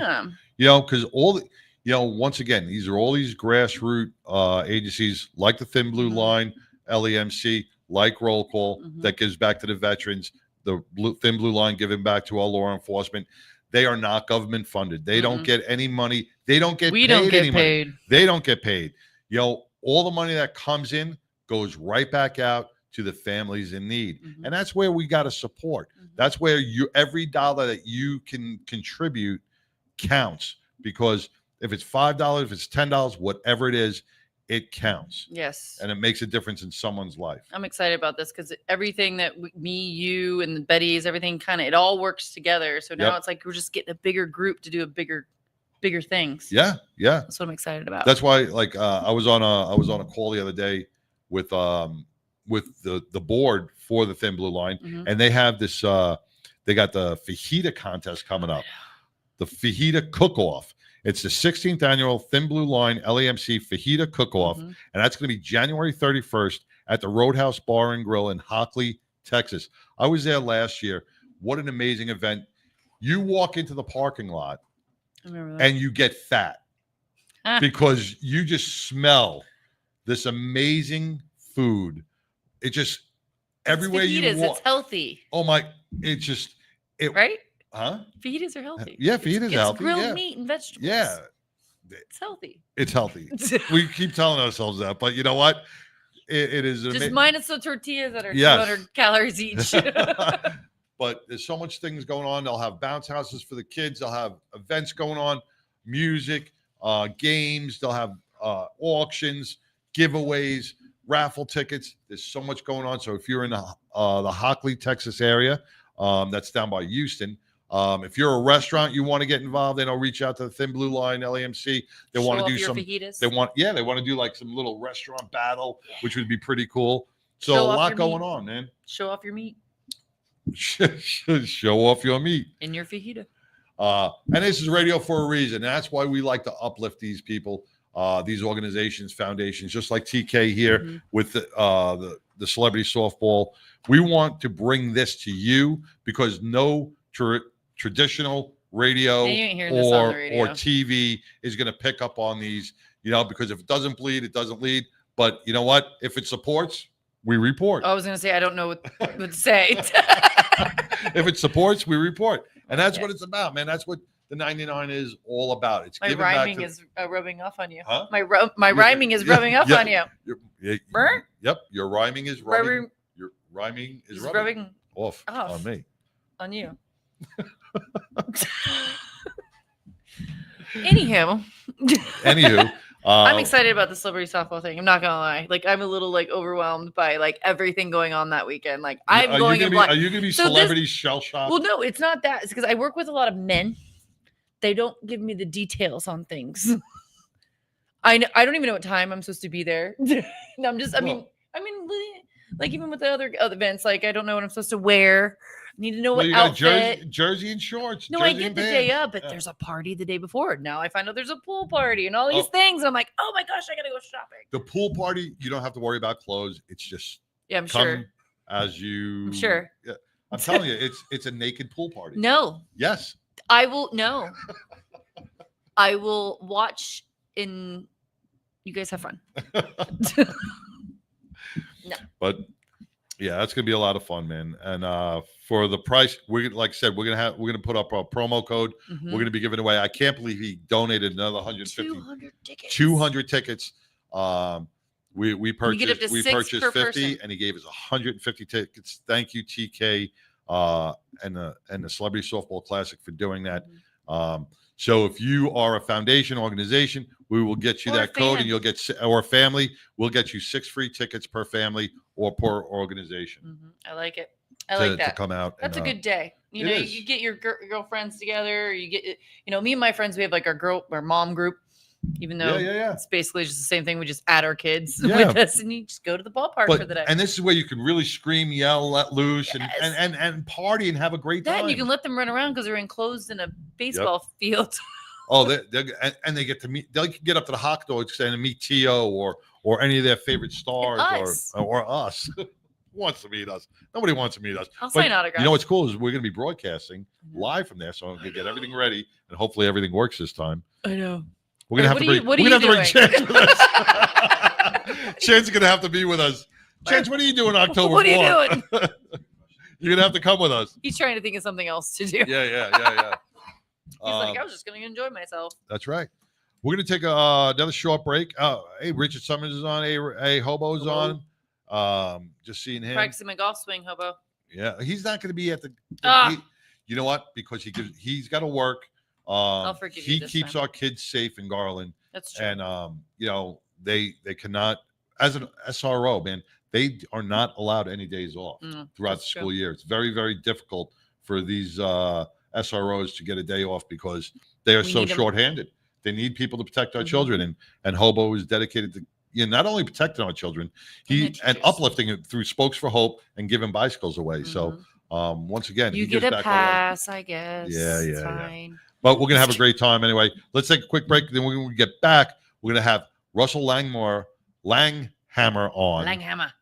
Yeah. Because all once again, these are all these grassroots agencies like the Thin Blue Line, LEMC, like Roll Call, that gives back to the veterans. The Thin Blue Line giving back to our law enforcement. They are not government funded. They don't get any money. They don't get paid. Don't get paid. They don't get paid. All the money that comes in goes right back out to the families in need. And that's where we got to support. That's where every dollar that you can contribute counts, because if it's $5, if it's $10, whatever it is, it counts. Yes. And it makes a difference in someone's life. I'm excited about this because everything that me, you, and the Betty's, everything it all works together. So now it's like we're just getting a bigger group to do a bigger things. Yeah. That's what I'm excited about. That's why, I was on a call the other day with the board for the Thin Blue Line, and they have this. They got the fajita contest coming up, the fajita cook-off. It's the 16th annual Thin Blue Line LAMC Fajita Cook-Off, and that's going to be January 31st at the Roadhouse Bar and Grill in Hockley, Texas. I was there last year. What an amazing event. You walk into the parking lot and you get fat because you just smell this amazing food. everywhere you fajitas, walk. it's healthy. Oh my! It's just right? Huh? Fajitas are healthy. Yeah, fajitas it's healthy. grilled yeah. meat and vegetables. Yeah, It's healthy. it's healthy. We keep telling ourselves that, but you know what? It is just minus the tortillas that are Yes. 200 calories each. But there's so much things going on. They'll have bounce houses for the kids. They'll have events going on, music, games. They'll have auctions, giveaways, raffle tickets. There's so much going on. So if you're in the Hockley, Texas area, that's down by Houston. If you're a restaurant you want to get involved in, I'll reach out to the Thin Blue Line, LAMC. They want to do some. Fajitas. They want to do like some little restaurant battle, which would be pretty cool. So Show a off lot your going meat. on, man. Show off your meat Show off your meat. in your fajita. And this is radio for a reason. That's why we like to uplift these people, these organizations, foundations, just like TK here with the celebrity softball. We want to bring this to you because no traditional radio or TV is going to pick up on these, because if it doesn't bleed, it doesn't lead. But you know what? If it supports, we report. I was going to say, I don't know what to say. If it supports, we report. And that's what it's about, man. That's what the 99 is all about. It's my giving rhyming back to, is rubbing off on you. Huh? My rhyming is rubbing off on you. Burn? Yep, your rhyming is rubbing. Your rhyming is rubbing off on me. On you. Anywho. I'm excited about the celebrity softball thing. I'm not gonna lie. Like, I'm a little overwhelmed by everything going on that weekend. Like, I'm going in blind. Are you gonna be celebrity shell shocked? Well, no, it's not that. It's because I work with a lot of men. They don't give me the details on things. I don't even know what time I'm supposed to be there. No, I mean, even with the other events, I don't know what I'm supposed to wear. I need to know what outfit. Jersey and shorts. No, I get the day up, but there's a party the day before. Now I find out there's a pool party and all these things. I'm like, oh my gosh, I gotta go shopping. The pool party, you don't have to worry about clothes. It's just I'm sure. As you, I'm sure. Yeah, I'm telling you, it's a naked pool party. No. Yes. I will I will watch in. You guys have fun. No. But yeah, that's gonna be a lot of fun, man. And for the price, we're gonna put up a promo code. Mm-hmm. We're gonna be giving away. I can't believe he donated another 150. 200 tickets. 200 tickets. We purchased 50, person. and he gave us 150 tickets. Thank you, TK, and the Celebrity Softball Classic for doing that. So if you are a foundation organization, we will get you that code, and you'll get, or a family, we'll get you 6 free tickets per family or per organization. I like it. I like that. To come out. That's a good day. You get your girlfriends together. You get, me and my friends, we have our mom group, even though it's basically just the same thing. We just add our kids with us, and you just go to the ballpark for the day. And this is where you can really scream, yell, let loose, and party and have a great time. And you can let them run around because they're enclosed in a baseball field. Oh, they get to meet. They'll get up to the hot dogs and meet T.O. or any of their favorite stars or us. Who wants to meet us? Nobody wants to meet us. I'll sign autographs. You know what's cool is we're going to be broadcasting live from there, so I'm going to get everything ready, and hopefully everything works this time. I know. We're going to have to bring Chance with us. Chance is going to have to be with us. Chance, what are you doing October 4th? What are you doing? You're going to have to come with us. He's trying to think of something else to do. Yeah. He's like, I was just going to enjoy myself. That's right. We're going to take another short break. Hey, Richard Summers is on. Hey, Hobo's on. Just seeing him. Practicing my golf swing, Hobo. Yeah, he's not going to be at the you know what? Because he's got to work. I'll forgive you. He keeps our kids safe in Garland. That's true. And they cannot, as an SRO, man, they are not allowed any days off throughout the school year. It's very, very difficult for these SROs to get a day off because they are so shorthanded. They need people to protect our children, and Hobo is dedicated to not only protecting our children, and uplifting it through Spokes for Hope and giving bicycles away. So once again, you get a pass, I guess. Yeah. Fine. But we're gonna have a great time anyway. Let's take a quick break. Then when we get back, we're gonna have Russell Langhammer on.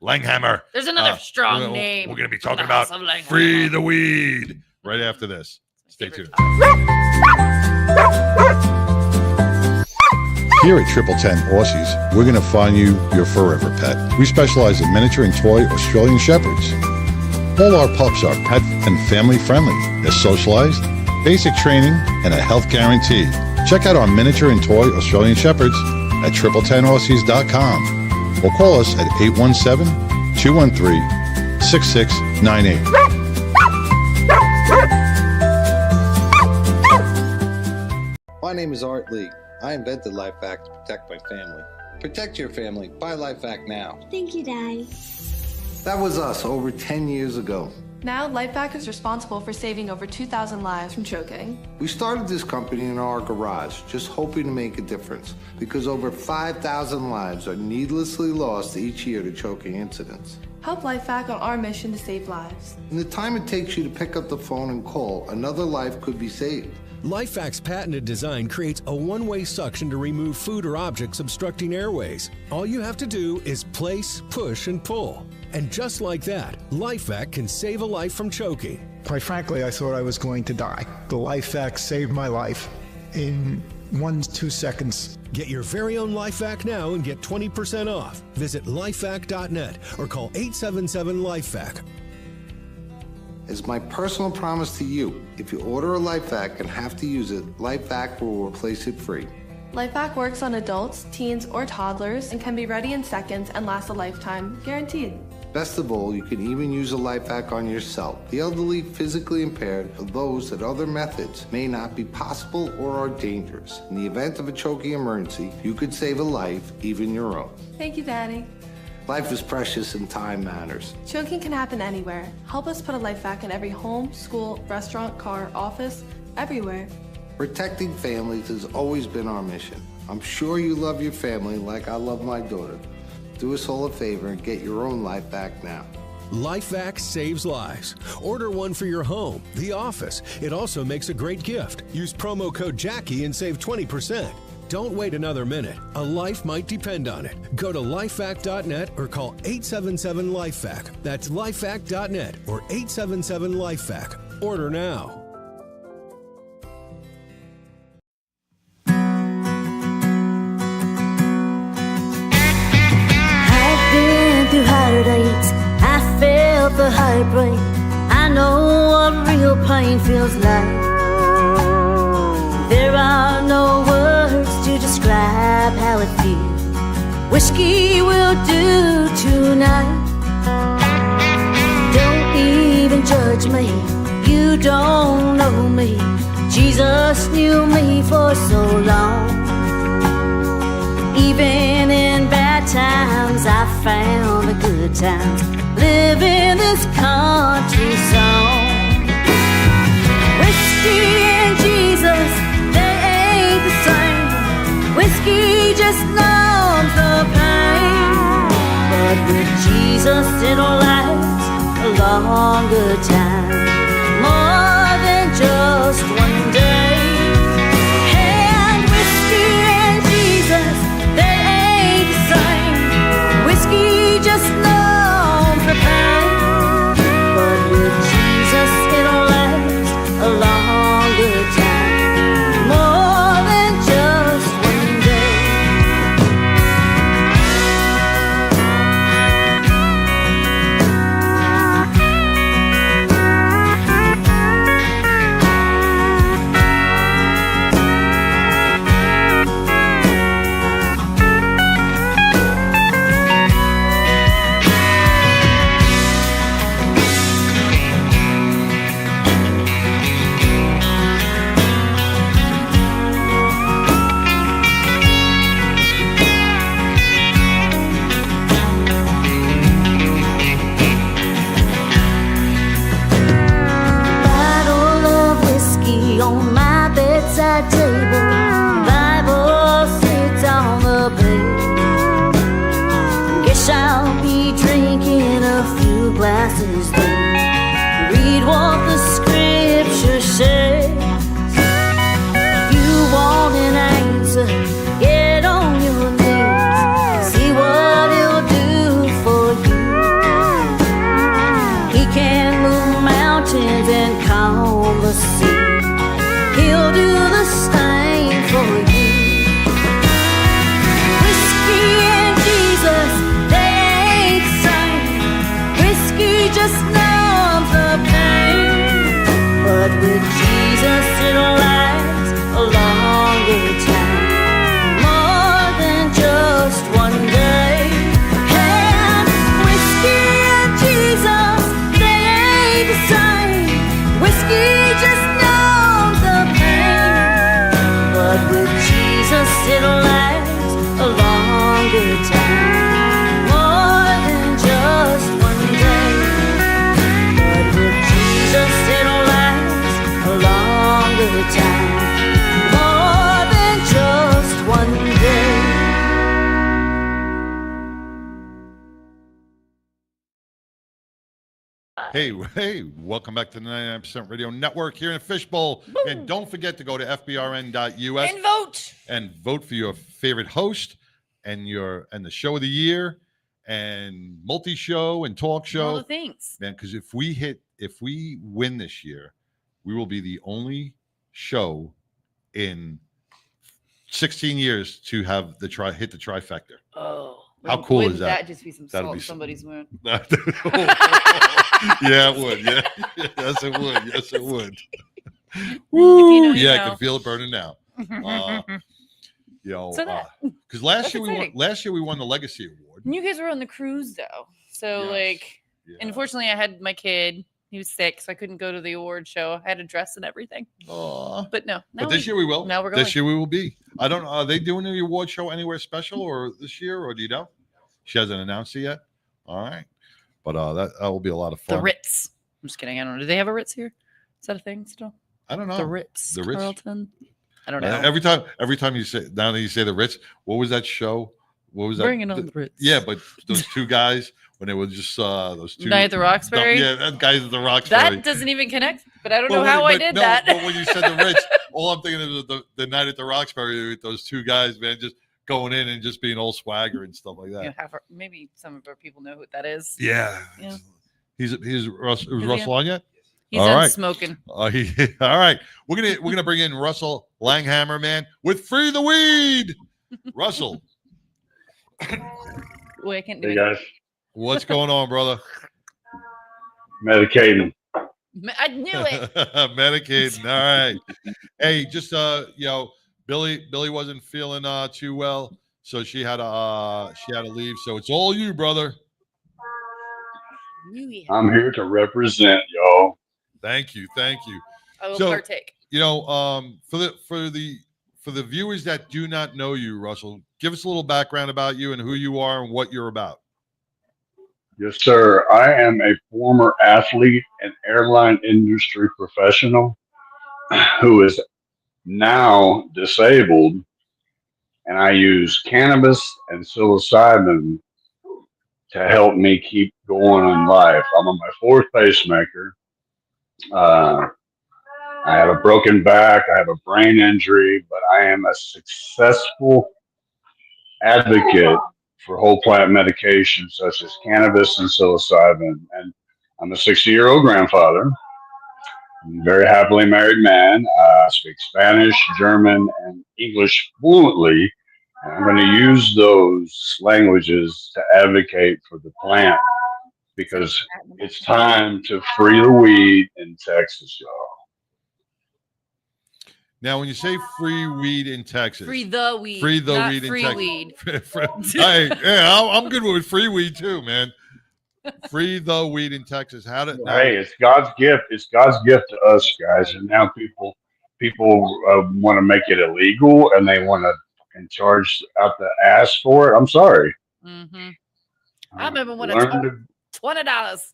Langhammer. There's another strong name. We're gonna be talking about Free the Weed right after this. Stay tuned. Here at 1010 Aussies, we're going to find you your forever pet. We specialize in miniature and toy Australian Shepherds. All our pups are pet and family friendly. They're socialized, basic training, and a health guarantee. Check out our miniature and toy Australian Shepherds at 1010aussies.com or call us at 817-213-6698. My name is Art Lee. I invented LifeVac to protect my family. Protect your family. Buy LifeVac now. Thank you, Daddy. That was us over 10 years ago. Now, LifeVac is responsible for saving over 2,000 lives from choking. We started this company in our garage, just hoping to make a difference, because over 5,000 lives are needlessly lost each year to choking incidents. Help LifeVac on our mission to save lives. In the time it takes you to pick up the phone and call, another life could be saved. LifeVac's patented design creates a one-way suction to remove food or objects obstructing airways. All you have to do is place, push, and pull. And just like that, LifeVac can save a life from choking. Quite frankly, I thought I was going to die. The LifeVac saved my life in 1-2 seconds. Get your very own LifeVac now and get 20% off. Visit lifevac.net or call 877-LifeVac. As my personal promise to you, if you order a LifeVac and have to use it, LifeVac will replace it free. LifeVac works on adults, teens, or toddlers and can be ready in seconds and last a lifetime, guaranteed. Best of all, you can even use a LifeVac on yourself, the elderly, physically impaired, or those that other methods may not be possible or are dangerous. In the event of a choking emergency, you could save a life, even your own. Thank you, Daddy. Life is precious and time matters. Choking can happen anywhere. Help us put a LifeVac in every home, school, restaurant, car, office, everywhere. Protecting families has always been our mission. I'm sure you love your family like I love my daughter. Do us all a favor and get your own LifeVac now. LifeVac saves lives. Order one for your home, the office. It also makes a great gift. Use promo code Jackie and save 20%. Don't wait another minute. A life might depend on it. Go to lifevac.net or call 877-LifeVac. That's lifevac.net or 877-LifeVac. Order now. I've been through heartaches. I felt the heartbreak. I know what real pain feels like. There are no words to describe how it feels. Whiskey will do tonight. Don't even judge me. You don't know me. Jesus knew me for so long. Even in bad times, I found the good times. Living this country song. Whiskey and Jesus, they ain't the same. Whiskey just numbs the pain. But with Jesus it'll last a longer time. More than just one day. And whiskey and Jesus, they ain't the same. Whiskey just numbs the pain. But with Jesus it'll last a longer time. More than just one day. Bottle of whiskey on my bedside table. Bible sits on the bed. Guess I'll be drinking a few glasses then. Read what the scripture says. If you want an answer, get on your knees. See what he'll do for you. He can move mountains and calm the sea. He'll do the same good time. More than just one day. Hey, welcome back to the 99% Radio Network here in Fishbowl. And don't forget to go to fbrn.us and vote for your favorite host and the show of the year and multi-show and talk show. All the things. Man, because if we win this year, we will be the only show in 16 years to have hit the trifecta. Oh. How cool is that? That just be some salt in somebody's wound. Yeah, it would. Yeah. Yes, it would. Yes, it would. Woo! I can feel it burning now. Because last year we won the Legacy Award. You guys were on the cruise though, so unfortunately, I had my kid. He was sick, so I couldn't go to the award show. I had a dress and everything. Aww. But no. But this year we will. Now we're going. This year we will be. I don't know. Are they doing the award show anywhere special or this year, or do you know? She hasn't announced it yet. All right. But that will be a lot of fun. The Ritz. I'm just kidding. I don't know. Do they have a Ritz here? Is that a thing still? I don't know. The Ritz. Carlton. I don't know. Every time you say the Ritz, what was that show? What was that? Bringing on the Ritz. Yeah, but those two guys when they were just those two. Night at the Roxbury. Yeah, that guys at the Roxbury. That doesn't even connect. But I don't know how I did that. But when you said the Ritz, all I'm thinking is the Night at the Roxbury with those two guys, man, just going in and just being old swagger and stuff like that. Maybe some of our people know who that is. Yeah. He's Russell. Was Russell on yet? He's on smoking. All right. We're gonna bring in Russell Langhammer, man, with Free the Weed. Russell. Wait, I can't do it. Hey guys. What's going on, brother? Medicating. I knew it. Medicating. All right. Hey, just Billy wasn't feeling too well, so she had to leave. So it's all you, brother. I'm here to represent y'all. Thank you. I will partake. For the viewers that do not know you, Russell, give us a little background about you and who you are and what you're about. Yes, sir. I am a former athlete and airline industry professional who is now disabled, and I use cannabis and psilocybin to help me keep going in life. I'm on my fourth pacemaker. I have a broken back. I have a brain injury, but I am a successful advocate for whole plant medication such as cannabis and psilocybin. And I'm a 60-year-old grandfather. I'm a very happily married man. I speak Spanish, German, and English fluently. And I'm going to use those languages to advocate for the plant because it's time to free the weed in Texas, y'all. Now, when you say free weed in Texas, free the weed, not weed free in Texas. Weed. I'm good with free weed too, man. Free the weed in Texas. Hey, it's God's gift. It's God's gift to us, guys. And now people want to make it illegal, and they want to charge out the ass for it. I'm sorry. Mm-hmm. I remember when I told $20.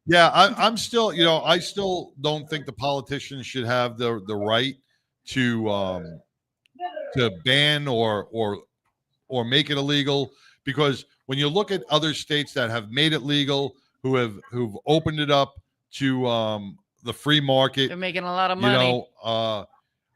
Yeah, I'm still, I still don't think the politicians should have the right to ban or make it illegal, because when you look at other states that have made it legal, who've opened it up to the free market, they're making a lot of money.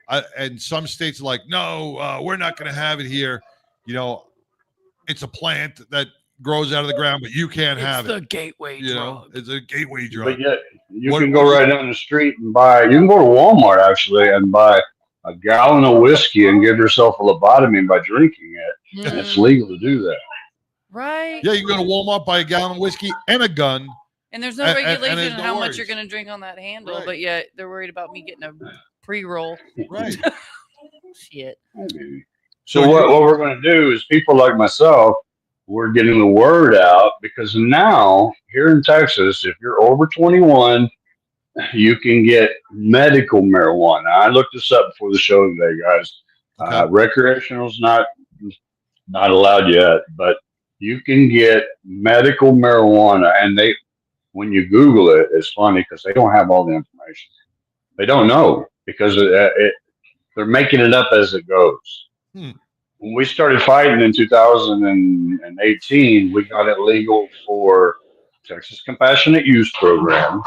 And some states are like, no, we're not going to have it here. It's a plant that grows out of the ground, but you can't have it. It's the gateway drug. It's a gateway drug. But yet you can go right down the street and buy. You can go to Walmart actually and buy a gallon of whiskey and give yourself a lobotomy by drinking it. And it's legal to do that. Right. Yeah, you can go to Walmart, buy a gallon of whiskey and a gun. And there's no regulation on how much you're going to drink on that handle, but yet they're worried about me getting a pre-roll. Right. Shit. So what we're going to do is people like myself, we're getting the word out, because now here in Texas, if you're over 21, you can get medical marijuana. I looked this up before the show today, guys. Recreational's not allowed yet, but you can get medical marijuana, and when you Google it, it's funny because they don't have all the information. They don't know because they're making it up as it goes. Hmm. When we started fighting in 2018, we got it legal for Texas Compassionate Use Program,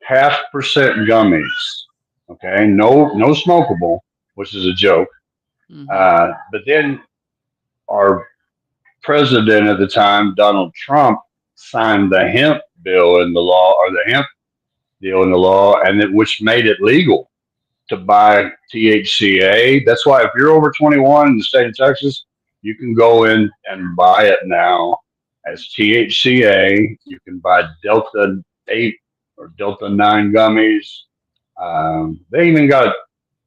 0.5% gummies. Okay, no smokable, which is a joke. But then our president at the time, Donald Trump, signed the hemp bill in the law, or the hemp deal in the law, and which made it legal to buy THCA. That's why if you're over 21 in the state of Texas, you can go in and buy it now as THCA. You can buy Delta 8 or Delta 9 gummies. They even got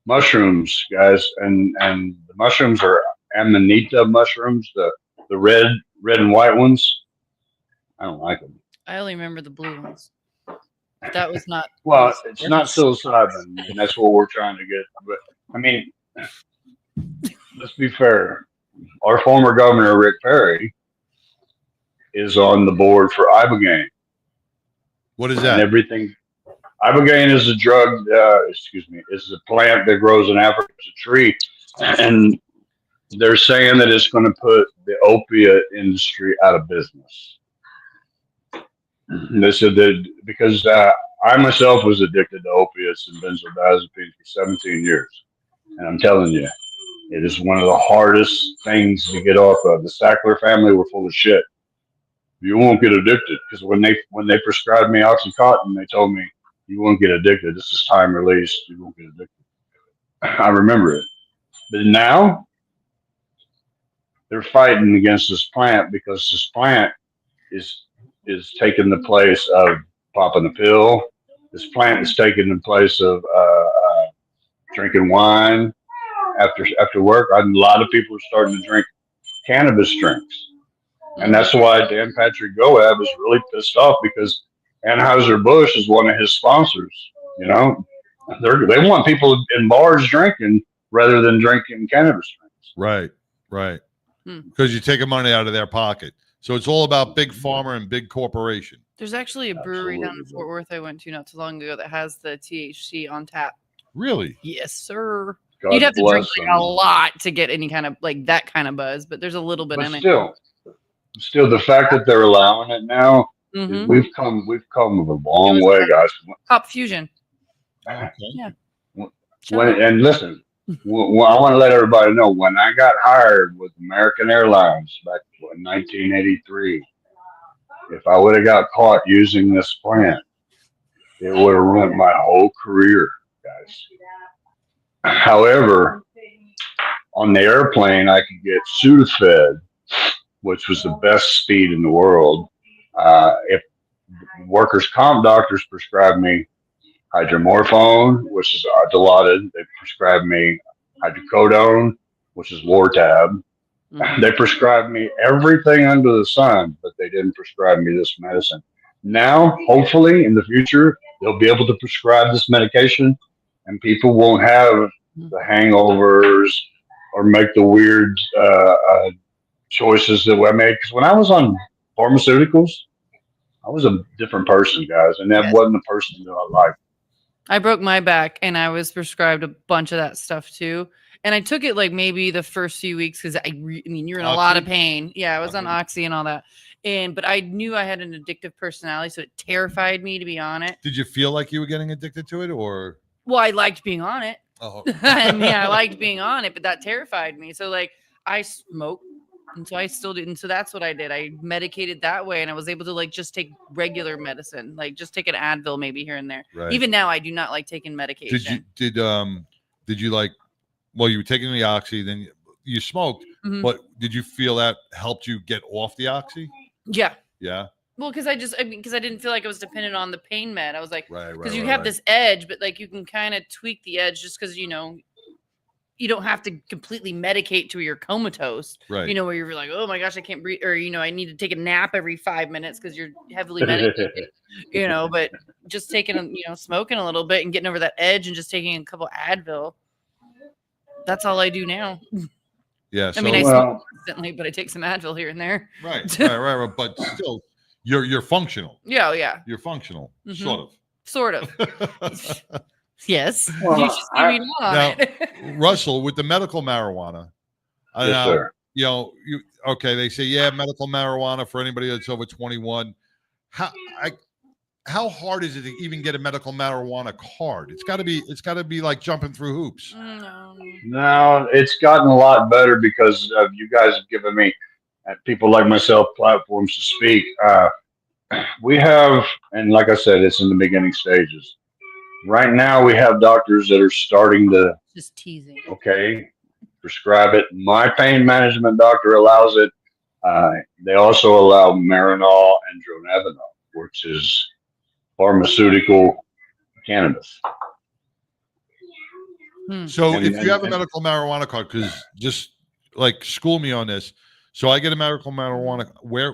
mushrooms, guys, and the mushrooms are Amanita mushrooms, the red and white ones. I don't like them. I only remember the blue ones. That was not. Well, it's not psilocybin, and that's what we're trying to get. But I mean, let's be fair. Our former governor, Rick Perry, is on the board for Ibogaine. What is that? And everything. Ibogaine is a drug. Is a plant that grows in Africa. It's a tree, and they're saying that it's going to put the opiate industry out of business. They said that because I myself was addicted to opiates and benzodiazepines for 17 years. And I'm telling you, it is one of the hardest things to get off of. The Sackler family were full of shit. You won't get addicted because when they prescribed me Oxycontin, they told me you won't get addicted. This is time release. You won't get addicted. I remember it. But now they're fighting against this plant because this plant is taking the place of popping a pill. This plant is taking the place of drinking wine after work. A lot of people are starting to drink cannabis drinks. And that's why Dan Patrick Goab is really pissed off because Anheuser-Busch is one of his sponsors. You know, they want people in bars drinking rather than drinking cannabis drinks. Right. Because you're taking money out of their pocket. So it's all about big pharma and big corporation. There's actually a brewery down in Fort Worth I went to not too long ago that has the THC on tap. Really? Yes, sir. God You'd have to drink bless like a lot to get any kind of like that kind of buzz, but there's a little bit in it. Still, the fact that they're allowing it now, we've come a long way, guys. Pop Fusion. Yeah. And listen, I want to let everybody know when I got hired with American Airlines back in 1983, if I would have got caught using this plant, it would have ruined my whole career, guys. However, on the airplane, I could get Sudafed, which was the best speed in the world. If workers' comp doctors prescribed me hydromorphone, which is Dilaudid. They prescribed me hydrocodone, which is Lortab. They prescribed me everything under the sun, but they didn't prescribe me this medicine. Now, hopefully, in the future, they'll be able to prescribe this medication, and people won't have the hangovers or make the weird choices that I made. Because when I was on pharmaceuticals, I was a different person, guys, and that wasn't the person that I liked. I broke my back and I was prescribed a bunch of that stuff too. And I took it like maybe the first few weeks because I mean, you're in a lot of pain. Yeah, I was on Oxy and all that. But I knew I had an addictive personality, so it terrified me to be on it. Did you feel like you were getting addicted to it, or? Well, I liked being on it. Oh, I liked being on it, but that terrified me. So like I smoked. And so I still did. And so that's what I did. I medicated that way. And I was able to like just take regular medicine, like just take an Advil maybe here and there. Right. Even now I do not like taking medication. Did you like, well, you were taking the Oxy, then you smoked, but did you feel that helped you get off the Oxy? Yeah. Yeah. Well, because I didn't feel like I was dependent on the pain med. I was like, because you right, have this edge, but like you can kind of tweak the edge just because, you know, you don't have to completely medicate to where you're comatose, right? You know, where you're like, oh my gosh, I can't breathe, or, you know, I need to take a nap every 5 minutes because you're heavily medicated, you know, but just taking, you know, smoking a little bit and getting over that edge and just taking a couple Advil. That's all I do now. Yeah. I mean, I smoke constantly, but I take some Advil here and there. Right. But still, you're functional. Yeah, yeah. You're functional, Mhm. sort of. Yes. Well, You should see me now. Now, Russell, with the medical marijuana, Yes, sir. you know, they say, medical marijuana for anybody that's over 21. How hard is it to even get a medical marijuana card? It's got to be like jumping through hoops. No, it's gotten a lot better because of you guys have given me, people like myself, platforms to speak. We have, and like I said, it's in the beginning stages. Right now, we have doctors that are starting to just teasing. Okay, prescribe it. My pain management doctor allows it. They also allow Marinol and Dronabinol, which is pharmaceutical cannabis. So And- if you have a and- medical marijuana card, because just like school me on this. So I get a medical marijuana. Where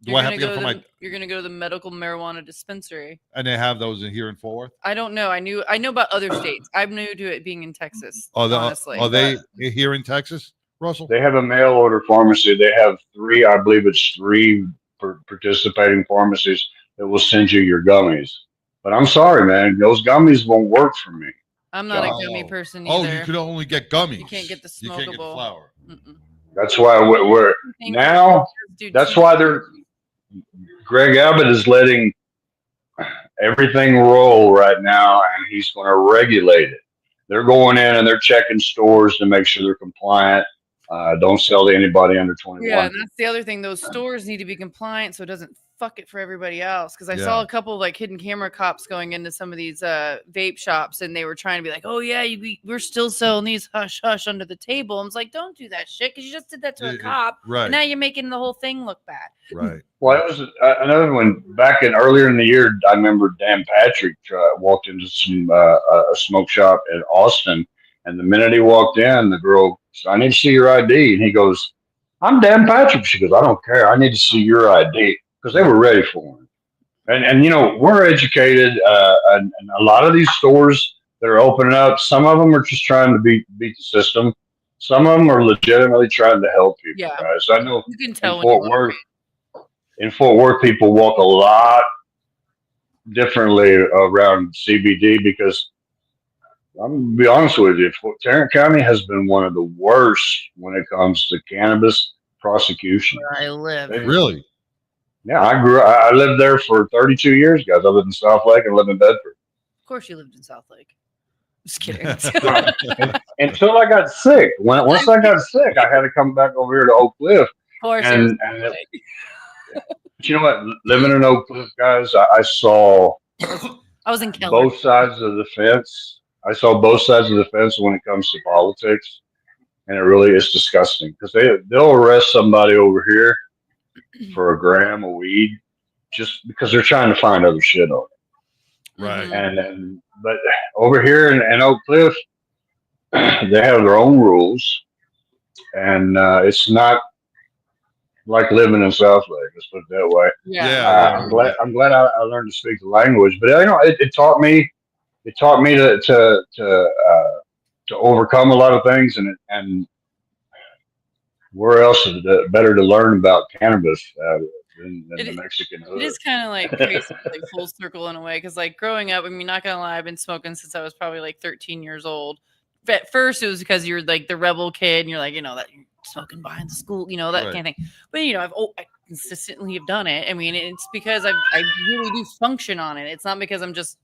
do I have to get it from my? You're gonna go to the medical marijuana dispensary. And they have those in here in Fort Worth. I don't know. I know about other states. I'm new to it being in Texas. Honestly, Are they here in Texas, Russell? They have a mail order pharmacy. They have three, I believe it's three participating pharmacies that will send you your gummies. But I'm sorry, man, those gummies won't work for me. I'm not a gummy person either. Oh, you can only get gummies. You can't get the smokable. You can't get flour. That's why we're now. That's why Greg Abbott is letting everything roll right now, and he's going to regulate it. They're going in and they're checking stores to make sure they're compliant. Don't sell to anybody under 21. Yeah, and that's the other thing. Those stores need to be compliant so it doesn't fuck it for everybody else. Because I saw a couple of like hidden camera cops going into some of these vape shops, and they were trying to be like, "Oh yeah, we're still selling these hush hush under the table." And it's like, don't do that shit because you just did that to a cop, right? And now you're making the whole thing look bad. Right. Well, it was another one back in earlier in the year. I remember Dan Patrick walked into some a smoke shop in Austin, and the minute he walked in, the girl said, "I need to see your ID," and he goes, "I'm Dan Patrick." She goes, "I don't care. I need to see your ID." Because they were ready for him. And you know, we're educated, and a lot of these stores that are opening up, some of them are just trying to beat the system. Some of them are legitimately trying to help people. Yeah. Guys. I know You can tell in Fort Worth, people walk a lot differently around CBD because I'm going to be honest with you, Tarrant County has been one of the worst when it comes to cannabis prosecution. Where I live. Really? Yeah, I lived there for 32 years, guys. I lived in South Lake and lived in Bedford. Of course, you lived in South Lake. Just kidding. Until I got sick. Once I got sick, I had to come back over here to Oak Cliff. Of course. But you know what? Living in Oak Cliff, guys, I saw I was in Keller. both sides of the fence. I saw both sides of the fence when it comes to politics, and it really is disgusting because they'll arrest somebody over here for a gram of weed just because they're trying to find other shit on it. Right. But over here in Oak Cliff, they have their own rules, and it's not like living in South Lake. Let's put it that way. I'm glad I learned to speak the language, but you know, it taught me to overcome a lot of things, and where else is it better to learn about cannabis than the Mexican hood? It is kind of like crazy, like full circle in a way. Because like growing up, I mean, not gonna lie, I've been smoking since I was probably like 13 years old. But at first, it was because you're like the rebel kid, and you're like, you know, that you're smoking behind the school, you know, that kind of thing. But you know, I consistently have done it. I mean, it's because I really do function on it. It's not because I'm just,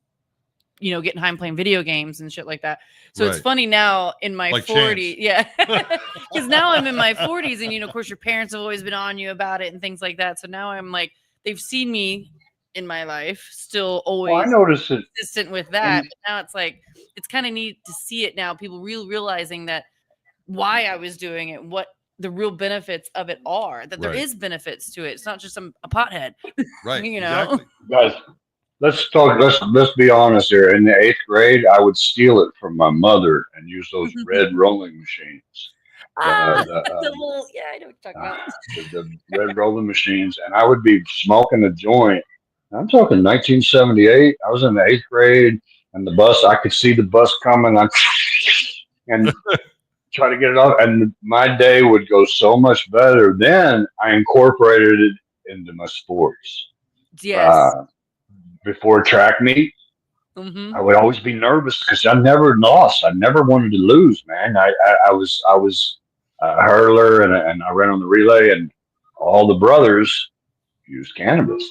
you know, getting high and playing video games and shit like that. So it's funny now in my 40s. Yeah. Because now I'm in my 40s, and, you know, of course, your parents have always been on you about it and things like that. So now I'm like, they've seen me in my life still always I noticed it consistent with that. But now it's like, it's kind of neat to see it now. People realizing that why I was doing it, what the real benefits of it are, that there is benefits to it. It's not just a pothead. Right. You know, guys. Let's be honest here. In the 8th grade, I would steal it from my mother and use those red rolling machines. I know what you're talking about. The red rolling machines, and I would be smoking a joint. I'm talking 1978. I was in the 8th grade, and the bus. I could see the bus coming. And try to get it off, and my day would go so much better. Then I incorporated it into my sports. Yes. Before track meet, Mm-hmm. I would always be nervous because I never lost. I never wanted to lose, man. I was a hurler and I ran on the relay, and all the brothers used cannabis.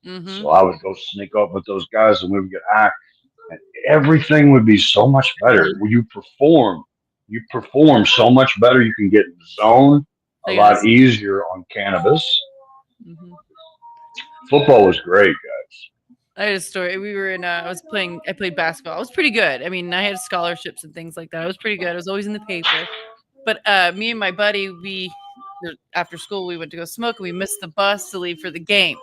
Mm-hmm. So I would go sneak up with those guys, and we would get high, and everything would be so much better. When you perform so much better. You can get in the zone a lot easier on cannabis. Mm-hmm. Football was great, guys. I had a story. We were in. I played basketball. I was pretty good. I mean, I had scholarships and things like that. I was pretty good. I was always in the paper. But me and my buddy, after school we went to go smoke, and we missed the bus to leave for the game.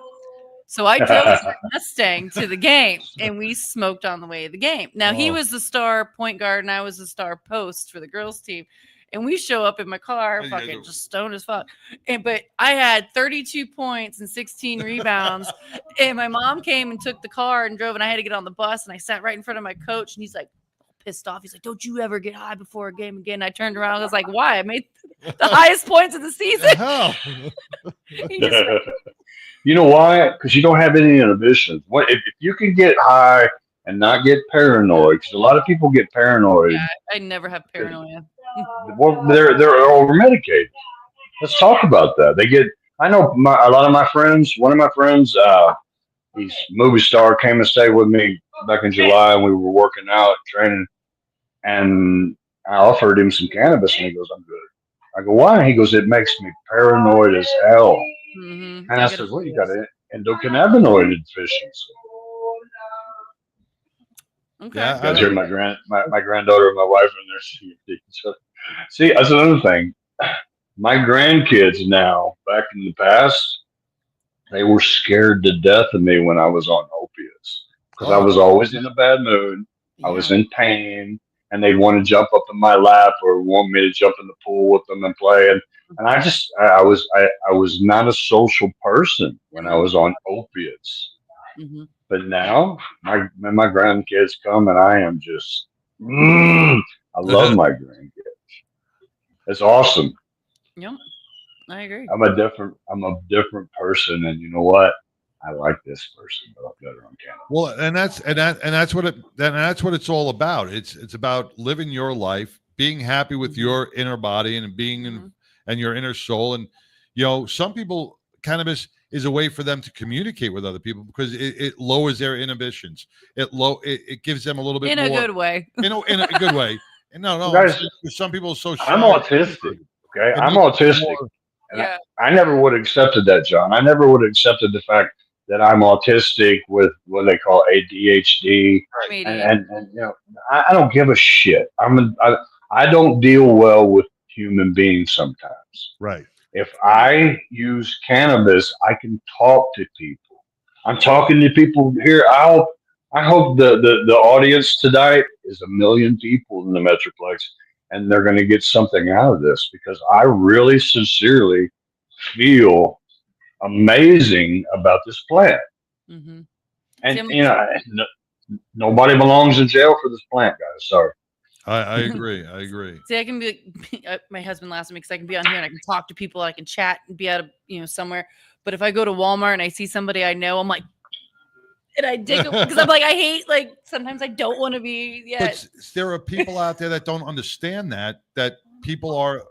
So I drove my Mustang to the game, and we smoked on the way to the game. Now he was the star point guard, and I was the star post for the girls team. And we show up in my car, fucking just stoned as fuck. But I had 32 points and 16 rebounds. And my mom came and took the car and drove, and I had to get on the bus. And I sat right in front of my coach, and he's like, pissed off. He's like, "Don't you ever get high before a game again." I turned around. I was like, "Why? I made the highest points of the season." You know why? Because you don't have any inhibitions. What if you can get high and not get paranoid? Because a lot of people get paranoid. Yeah, I never have paranoia. Well, they're over medicated. Let's talk about that. I know a lot of my friends. One of my friends, he's a movie star, came and stayed with me back in July, and we were working out, training, and I offered him some cannabis, and he goes, "I'm good." I go, "Why?" He goes, "It makes me paranoid as hell." Mm-hmm. And I said, "Well, you got an endocannabinoid deficiency." Okay. Yeah, you guys hear my granddaughter and my wife in there. See, that's another thing. My grandkids now, back in the past, they were scared to death of me when I was on opiates because I was always in a bad mood. I was in pain, and they'd want to jump up in my lap or want me to jump in the pool with them and play. And I was not a social person when I was on opiates. Mm-hmm. But now my grandkids come, and I am just I love my grandkids. It's awesome. Yep, I agree. I'm a different person, and you know what? I like this person better on camera. Well, and that's what it's all about. It's about living your life, being happy with your inner body and being and your inner soul. And some people, cannabis is a way for them to communicate with other people because it lowers their inhibitions. It gives them a little bit in more, a good way. In a good way. And no, guys, some people are so shy. I'm autistic. Okay, I'm autistic. Yeah. I never would have accepted that, John. I never would have accepted the fact that I'm autistic with what they call ADHD, and I don't give a shit. I don't deal well with human beings sometimes. Right. If I use cannabis, I can talk to people. I'm talking to people here. I hope the audience tonight is 1 million people in the Metroplex, and they're going to get something out of this because I really sincerely feel amazing about this plant. Mm-hmm. And nobody belongs in jail for this plant, guys. Sorry. I agree. I agree. See, I can be my husband laughs at me because I can be on here and I can talk to people, I can chat and be out of somewhere. But if I go to Walmart and I see somebody I know, I'm like, and I dig them because I'm like, I hate, like, sometimes I don't want to be. Yeah. But there are people out there that don't understand that people are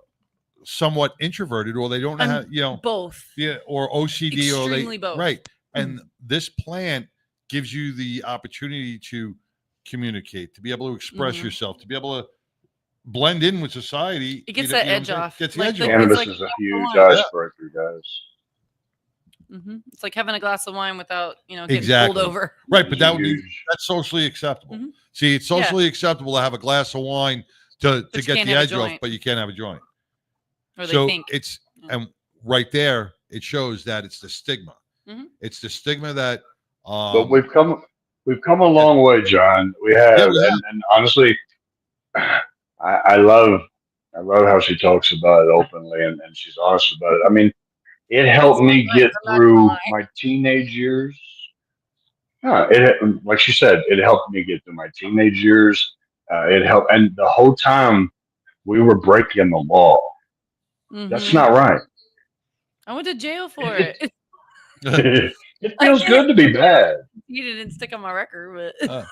somewhat introverted or they don't know how, both. Yeah, or OCD Extremely or both. Right. And this plant gives you the opportunity to communicate, to be able to express yourself, to be able to blend in with society. It gets that edge off. Gets the edge off. Cannabis is a huge icebreaker, guys. Mm-hmm. It's like having a glass of wine without, getting pulled over. Right, but that's socially acceptable. Mm-hmm. See, it's socially acceptable to have a glass of wine to get the edge off, but you can't have a joint. Or they so think. and right there, it shows that it's the stigma. Mm-hmm. It's the stigma that. But we've come a long way, John. We have, and honestly, I love how she talks about it openly and she's honest about it. I mean, it helped me get through my teenage years. Yeah, like she said, it helped me get through my teenage years. It helped, and the whole time we were breaking the law. Mm-hmm. That's not right. I went to jail for it. It feels good to be bad. You didn't stick on my record, but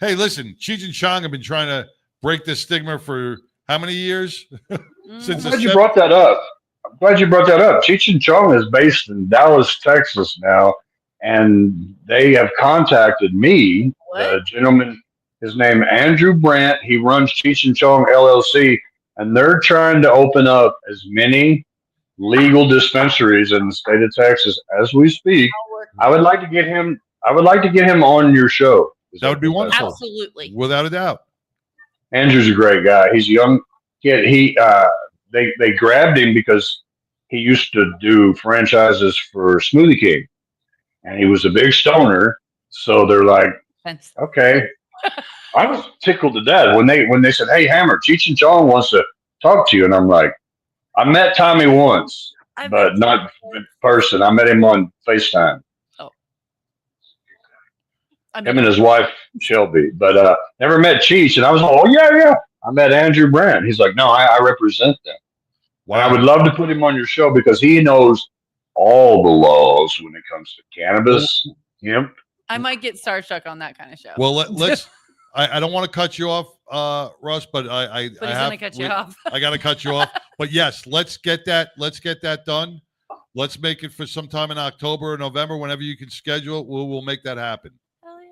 Hey, listen, Cheech and Chong have been trying to break this stigma for how many years? I'm glad you brought that up. Cheech and Chong is based in Dallas, Texas now, and they have contacted me. The gentleman, his name Andrew Brandt. He runs Cheech and Chong LLC, and they're trying to open up as many legal dispensaries in the state of Texas as we speak. I would like to get him. On your show. That would be wonderful. Absolutely, without a doubt. Andrew's a great guy. He's a young kid. They grabbed him because he used to do franchises for Smoothie King, and he was a big stoner. So they're like, okay. I was tickled to death when they said, "Hey, Hammer, Cheech and Chong wants to talk to you," and I'm like, I met Tommy once, but not in person. I met him on FaceTime. Him and his wife Shelby, but never met Cheech. And I was like, "Oh yeah." I met Andrew Brandt. He's like, "No, I represent them." Wow. And I would love to put him on your show because he knows all the laws when it comes to cannabis, hemp. I might get starstruck on that kind of show. Well, let's. I don't want to cut you off, Russ, but But he's gonna cut you off. I got to cut you off. But yes, let's get that done. Let's make it for sometime in October or November, whenever you can schedule it. We'll make that happen.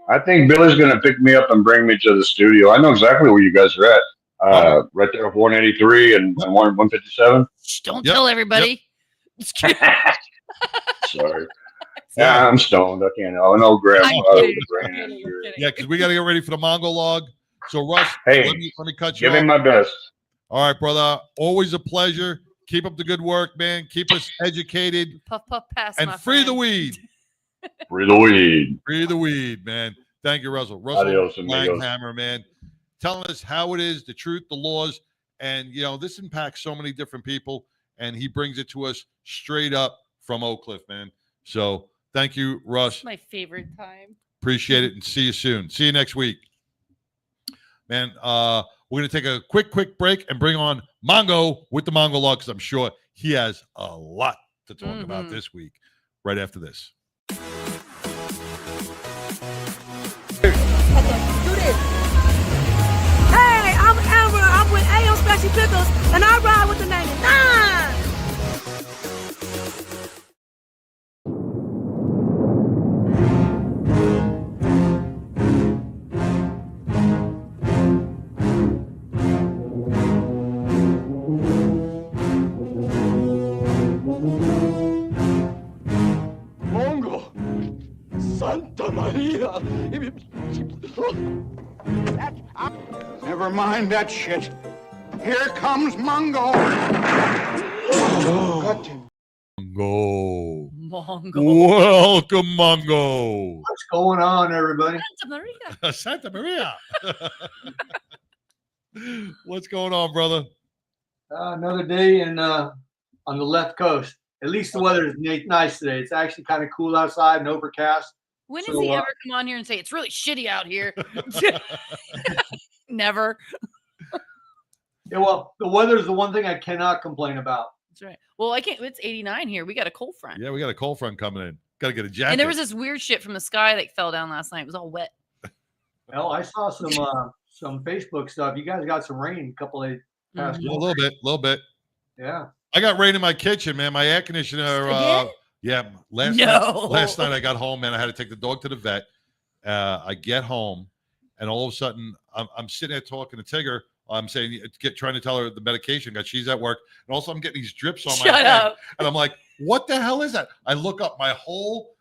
I think Billy's going to pick me up and bring me to the studio. I know exactly where you guys are at. Right there at 183 and 157. Don't tell everybody. Yep. Sorry. Yeah, I'm stoned. I can't. I know Grandma. Yeah, because we got to get ready for the Mongo log. So, Russ, hey, let me cut you give off. him my best. All right, brother. Always a pleasure. Keep up the good work, man. Keep us educated. Puff, puff, pass, and free the weed. Free the weed. Free the weed, man. Thank you, Russell. Adios, Langhammer, man. Telling us how it is, the truth, the laws. And, this impacts so many different people. And he brings it to us straight up from Oak Cliff, man. So thank you, Russ. It's my favorite time. Appreciate it. And see you soon. See you next week. Man, we're going to take a quick break and bring on Mongo with the Mongo log, because I'm sure he has a lot to talk about this week right after this. Hey, I'm Amber. I'm with AM Special Pickles, and I ride with the 99. Mongo, Santa Maria. Never mind that shit. Here comes Mongo. Mongo. Mongo. Welcome, Mongo. What's going on, everybody? Santa Maria. Santa Maria. What's going on, brother? Another day on the left coast. At least the weather is nice today. It's actually kind of cool outside and overcast. When does he ever come on here and say it's really shitty out here? Never. Yeah, well, the weather is the one thing I cannot complain about. That's right. Well, I can't. It's 89 here. We got a cold front. Yeah, we got a cold front coming in. Got to get a jacket. And there was this weird shit from the sky that fell down last night. It was all wet. Well, I saw some Facebook stuff. You guys got some rain a couple of past a little bit. Yeah. I got rain in my kitchen, man. My air conditioner. Yeah. Last night I got home, man. I had to take the dog to the vet. I get home, and all of a sudden I'm sitting there talking to Tigger. I'm saying, trying to tell her the medication. She's at work, and also I'm getting these drips on my head, and I'm like, "What the hell is that?" I look up, my whole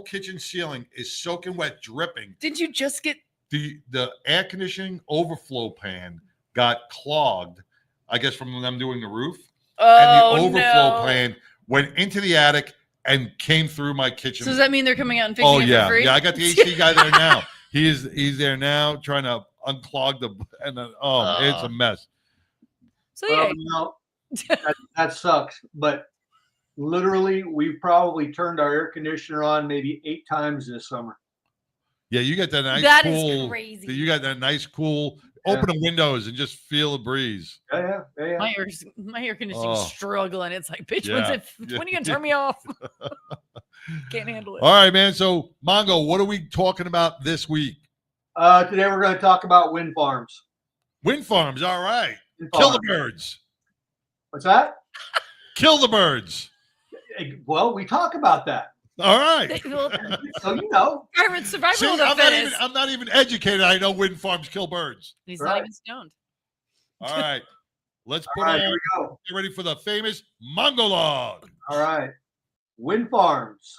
kitchen ceiling is soaking wet, dripping. Did you just get the air conditioning overflow pan got clogged? I guess from them doing the roof, and the overflow pan went into the attic and came through my kitchen. So does that mean they're coming out and fixing it for free? Yeah, I got the AC guy there now. He's there now trying to unclog it's a mess. So that sucks. But literally, we've probably turned our air conditioner on maybe 8 times this summer. Yeah, you got that nice that cool. Is crazy. You got that nice cool. Open the windows and just feel the breeze. Yeah. My air conditioning's struggling. It's like, bitch, when are you gonna turn me off? Can't handle it. All right, man. So, Mongo, what are we talking about this week? Today we're going to talk about wind farms. Wind farms. All right. Wind Kill the farms. birds. What's that? Kill the birds. Well, we talk about that. All right. So you know. Survival See, of the fittest. I'm not even educated. I know wind farms kill birds. He's not even stoned. All right. Let's put All right, on. here we go. Get ready for the famous Mongolog. All right. Wind farms.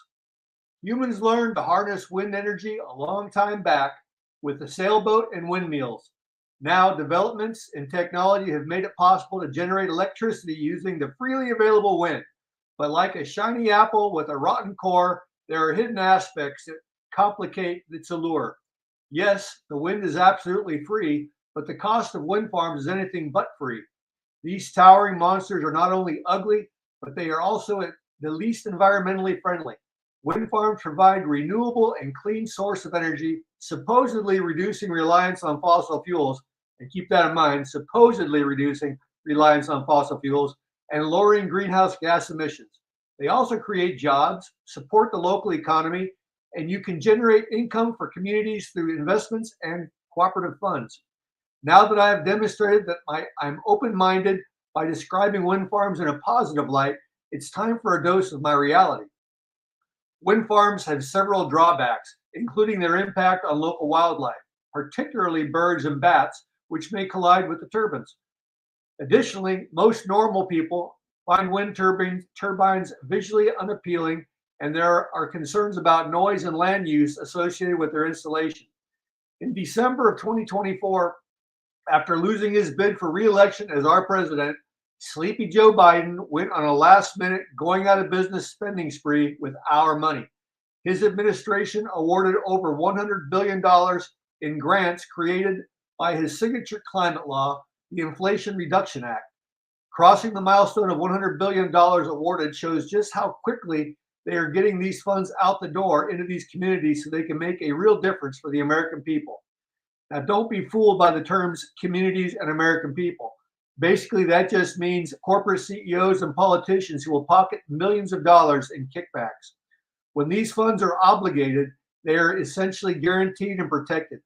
Humans learned to harness wind energy a long time back with the sailboat and windmills. Now, developments in technology have made it possible to generate electricity using the freely available wind. But like a shiny apple with a rotten core, there are hidden aspects that complicate its allure. Yes, the wind is absolutely free, but the cost of wind farms is anything but free. These towering monsters are not only ugly, but they are also the least environmentally friendly. Wind farms provide renewable and clean source of energy, supposedly reducing reliance on fossil fuels, and keep that in mind, supposedly reducing reliance on fossil fuels and lowering greenhouse gas emissions. They also create jobs, support the local economy, and you can generate income for communities through investments and cooperative funds. Now that I have demonstrated that I'm open-minded by describing wind farms in a positive light, it's time for a dose of my reality. Wind farms have several drawbacks, including their impact on local wildlife, particularly birds and bats, which may collide with the turbines. Additionally, most normal people find wind turbines visually unappealing, and there are concerns about noise and land use associated with their installation. In December of 2024, after losing his bid for re-election as our president, Sleepy Joe Biden went on a last-minute going out of business spending spree with our money. His administration awarded over $100 billion in grants created by his signature climate law, the Inflation Reduction Act. Crossing the milestone of $100 billion awarded shows just how quickly they are getting these funds out the door into these communities so they can make a real difference for the American people. Now, don't be fooled by the terms communities and American people. Basically, that just means corporate CEOs and politicians who will pocket millions of dollars in kickbacks. When these funds are obligated, they are essentially guaranteed and protected.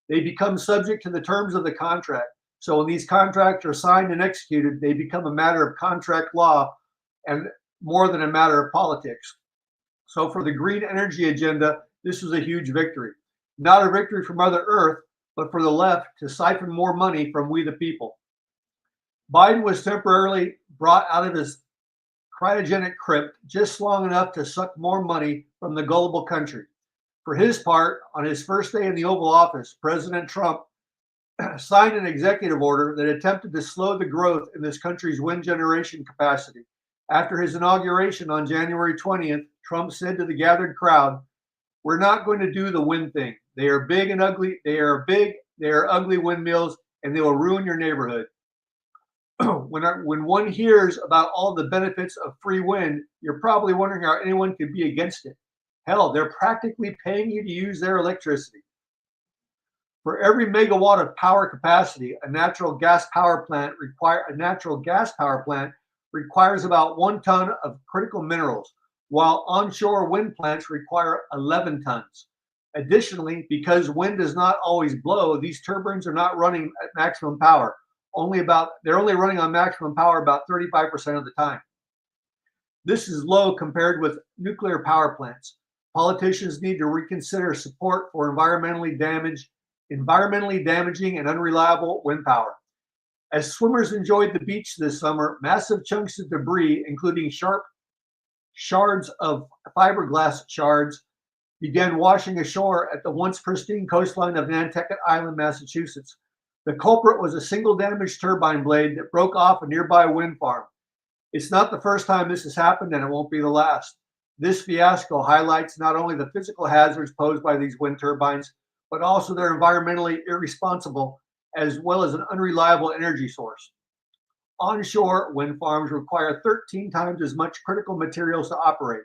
They become subject to the terms of the contract. So when these contracts are signed and executed, they become a matter of contract law and more than a matter of politics. So for the green energy agenda, this was a huge victory. Not a victory for Mother Earth, but for the left to siphon more money from we the people. Biden was temporarily brought out of his cryogenic crypt just long enough to suck more money from the gullible country. For his part, on his first day in the Oval Office, President Trump signed an executive order that attempted to slow the growth in this country's wind generation capacity. After his inauguration on January 20th, Trump said to the gathered crowd, "We're not going to do the wind thing. They are big and ugly. They are ugly windmills, and they will ruin your neighborhood." When one hears about all the benefits of free wind, you're probably wondering how anyone could be against it. Hell, they're practically paying you to use their electricity. For every megawatt of power capacity, a natural gas power plant requires about 1 ton of critical minerals, while onshore wind plants require 11 tons. Additionally, because wind does not always blow, these turbines are not running at maximum power. They're only running on maximum power about 35% of the time. This is low compared with nuclear power plants. Politicians need to reconsider support for environmentally damaging and unreliable wind power. As swimmers enjoyed the beach this summer, massive chunks of debris, including sharp shards of fiberglass shards, began washing ashore at the once pristine coastline of Nantucket Island, Massachusetts. The culprit was a single damaged turbine blade that broke off a nearby wind farm. It's not the first time this has happened, and it won't be the last. This fiasco highlights not only the physical hazards posed by these wind turbines, but also their environmentally irresponsible as well as an unreliable energy source. Onshore wind farms require 13 times as much critical materials to operate.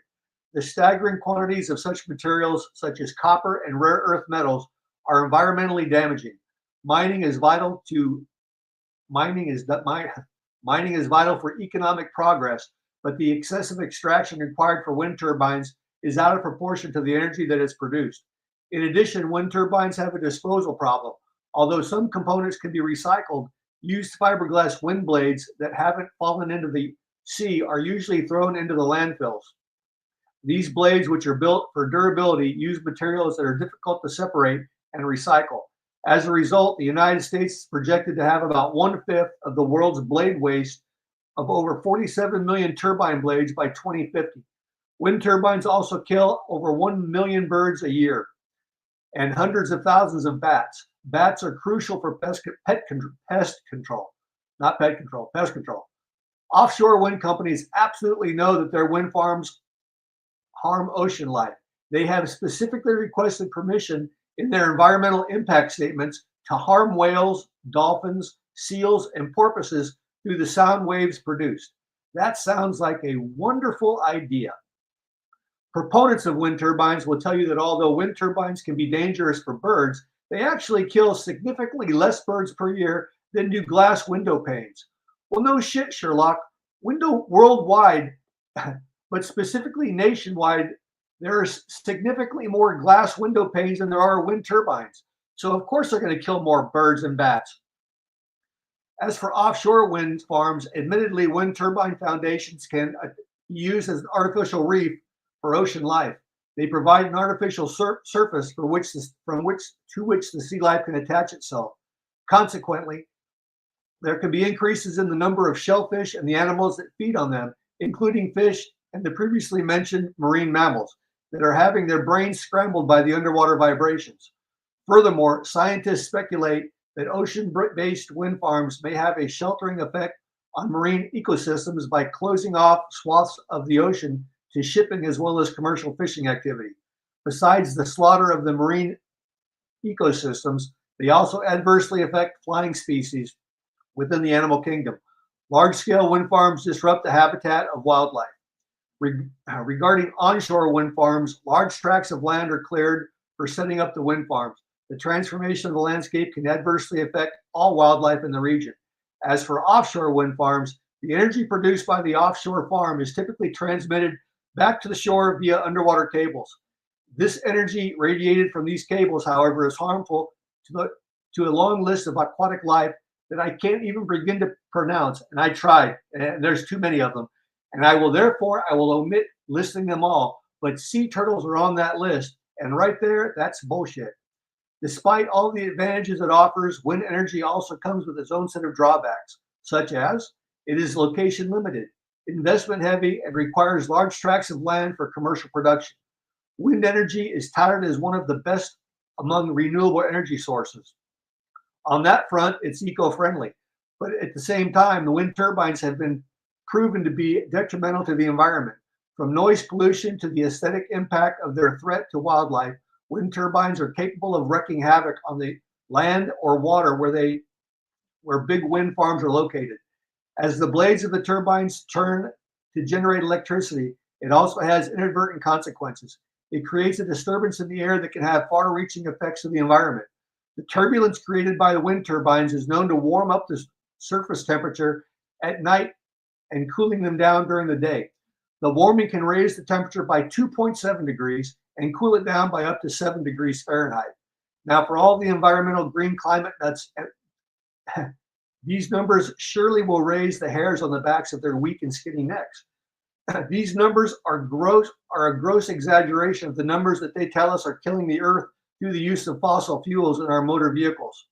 The staggering quantities of such materials, such as copper and rare earth metals, are environmentally damaging. Mining is vital for economic progress, but the excessive extraction required for wind turbines is out of proportion to the energy that is produced. In addition, wind turbines have a disposal problem. Although some components can be recycled, used fiberglass wind blades that haven't fallen into the sea are usually thrown into the landfills. These blades, which are built for durability, use materials that are difficult to separate and recycle. As a result, the United States is projected to have about 1/5 of the world's blade waste of over 47 million turbine blades by 2050. Wind turbines also kill over 1 million birds a year and hundreds of thousands of bats. Bats are crucial for pest control. Offshore wind companies absolutely know that their wind farms harm ocean life. They have specifically requested permission in their environmental impact statements to harm whales, dolphins, seals, and porpoises through the sound waves produced. That sounds like a wonderful idea. Proponents of wind turbines will tell you that although wind turbines can be dangerous for birds, they actually kill significantly less birds per year than do glass window panes. Well, no shit, Sherlock. Worldwide, but specifically nationwide, there are significantly more glass window panes than there are wind turbines. So of course they're going to kill more birds and bats. As for offshore wind farms, admittedly, wind turbine foundations can be used as an artificial reef for ocean life. They provide an artificial surface to which the sea life can attach itself. Consequently, there can be increases in the number of shellfish and the animals that feed on them, including fish and the previously mentioned marine mammals that are having their brains scrambled by the underwater vibrations. Furthermore, scientists speculate that ocean-based wind farms may have a sheltering effect on marine ecosystems by closing off swaths of the ocean to shipping as well as commercial fishing activity. Besides the slaughter of the marine ecosystems, they also adversely affect flying species within the animal kingdom. Large-scale wind farms disrupt the habitat of wildlife. Regarding onshore wind farms, large tracts of land are cleared for setting up the wind farms. The transformation of the landscape can adversely affect all wildlife in the region. As for offshore wind farms, the energy produced by the offshore farm is typically transmitted back to the shore via underwater cables. This energy radiated from these cables, however, is harmful to a long list of aquatic life that I can't even begin to pronounce, and I tried, and there's too many of them. And I will omit listing them all, but sea turtles are on that list, and right there, that's bullshit. Despite all the advantages it offers, wind energy also comes with its own set of drawbacks, such as it is location limited, investment heavy, and requires large tracts of land for commercial production. Wind energy is touted as one of the best among renewable energy sources. On that front, it's eco-friendly, but at the same time, the wind turbines have been proven to be detrimental to the environment. From noise pollution to the aesthetic impact of their threat to wildlife, wind turbines are capable of wreaking havoc on the land or water where big wind farms are located. As the blades of the turbines turn to generate electricity, it also has inadvertent consequences. It creates a disturbance in the air that can have far-reaching effects to the environment. The turbulence created by the wind turbines is known to warm up the surface temperature at night and cooling them down during the day. The warming can raise the temperature by 2.7 degrees and cool it down by up to 7 degrees Fahrenheit. Now, for all the environmental green climate nuts, these numbers surely will raise the hairs on the backs of their weak and skinny necks. These numbers are a gross exaggeration of the numbers that they tell us are killing the earth through the use of fossil fuels in our motor vehicles.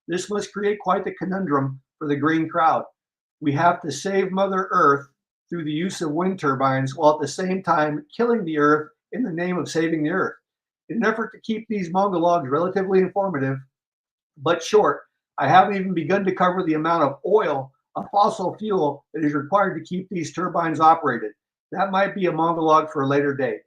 This must create quite the conundrum for the green crowd. We have to save Mother Earth through the use of wind turbines while at the same time killing the earth in the name of saving the earth. In an effort to keep these monologues relatively informative but short, I haven't even begun to cover the amount of oil, a fossil fuel, that is required to keep these turbines operated. That might be a monologue for a later date.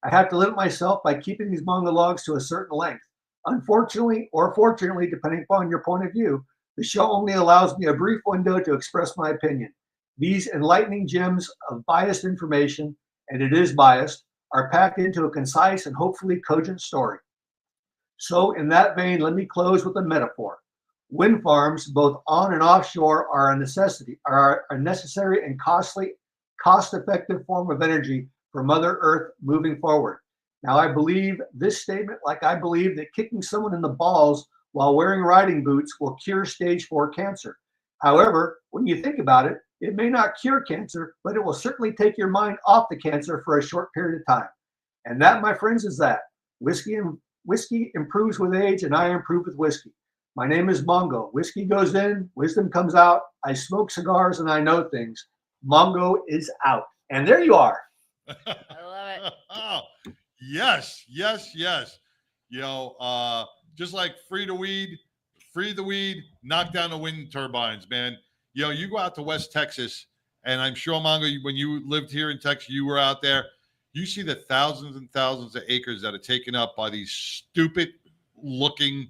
I have to limit myself by keeping these monologues to a certain length. Unfortunately, or fortunately, depending upon your point of view, the show only allows me a brief window to express my opinion. These enlightening gems of biased information, and it is biased, are packed into a concise and hopefully cogent story. So in that vein, let me close with a metaphor. Wind farms, both on and offshore, are a necessary and cost-effective form of energy for Mother Earth moving forward. Now, I believe this statement, like I believe that kicking someone in the balls while wearing riding boots will cure stage 4 cancer. However, when you think about it, it may not cure cancer, but it will certainly take your mind off the cancer for a short period of time. And that, my friends, is that. Whiskey improves with age, and I improve with whiskey. My name is Mongo. Whiskey goes in, wisdom comes out. I smoke cigars and I know things. Mongo is out. And there you are. I love it. Oh, yes. Just like free the weed, knock down the wind turbines, man. You go out to West Texas, and I'm sure, Mongo, when you lived here in Texas, you were out there. You see the thousands and thousands of acres that are taken up by these stupid looking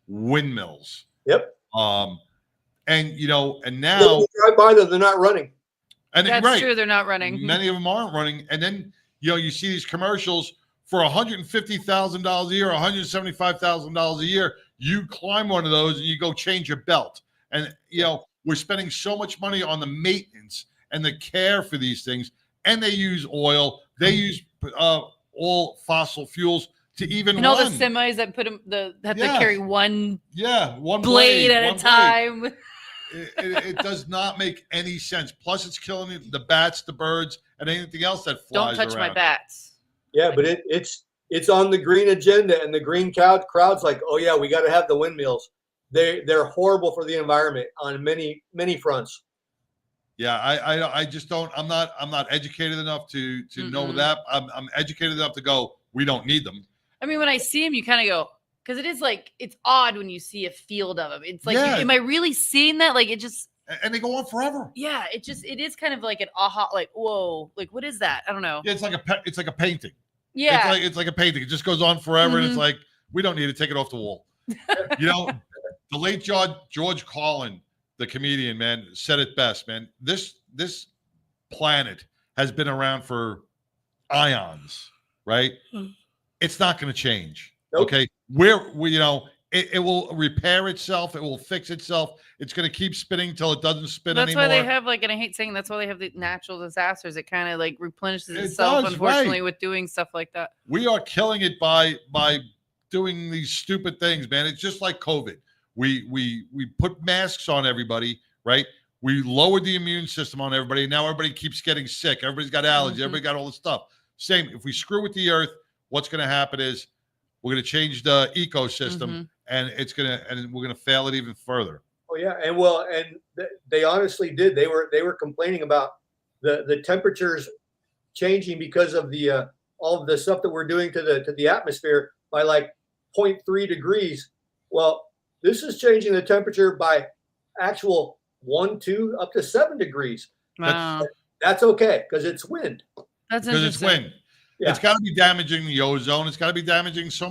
windmills. Yep. And now you drive by them, they're not running. And That's right, true. They're not running. Many of them aren't running. And then, you see these commercials for $150,000 a year, $175,000 a year. You climb one of those and you go change your belt. And, we're spending so much money on the maintenance and the care for these things. And they use oil. They use all fossil fuels to even and run. all the semis that put them have to carry one blade at a time. It does not make any sense. Plus, it's killing the bats, the birds, and anything else that flies Don't touch around. my bats. Yeah, but it's on the green agenda, and the green crowd's like, oh yeah, we got to have the windmills. They're horrible for the environment on many fronts. Yeah, I just don't. I'm not educated enough to know that. I'm educated enough to go, we don't need them. I mean, when I see them, you kind of go, because it is like, it's odd when you see a field of them. It's like, am I really seeing that? Like, it just. And they go on forever. Yeah, it is kind of like an aha, like, whoa, like, what is that? I don't know. Yeah, it's like a painting. Yeah. It's like a painting. It just goes on forever. And it's like, we don't need to take it off the wall. The late George Carlin, the comedian, man, said it best, man. This planet has been around for ions, right? It's not going to change. Nope. Okay. It will repair itself. It will fix itself. It's going to keep spinning till it doesn't spin That's anymore. why they have and I hate saying that's why they have the natural disasters. It kind of like replenishes itself, unfortunately, with doing stuff like that. We are killing it by doing these stupid things, man. It's just like COVID. We put masks on everybody, right? We lowered the immune system on everybody. And now everybody keeps getting sick. Everybody's got allergies. Everybody got all this stuff. Same. If we screw with the earth, what's going to happen is we're going to change the ecosystem, and we're going to fail it even further. Oh yeah, and they honestly did. They were complaining about the temperatures changing because of the all of the stuff that we're doing to the atmosphere by like 0.3 degrees. Well, this is changing the temperature by actual 1, 2, up to 7 degrees. Wow. That's okay because it's wind. That's because it's wind. Yeah. It's got to be damaging the ozone. It's got to be damaging so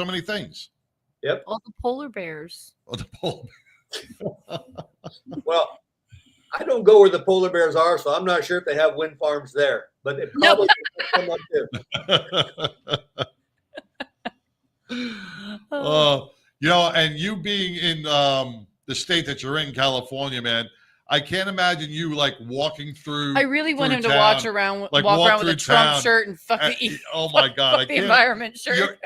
many things. Yep. All the polar bears. Oh, the polar bears. Well, I don't go where the polar bears are, so I'm not sure if they have wind farms there. But it probably come up too. And you being in the state that you're in, California, man, I can't imagine you like walking through. I really want him to town, walk around with a Trump town, shirt and fucking oh my God, I the can't. environment shirt.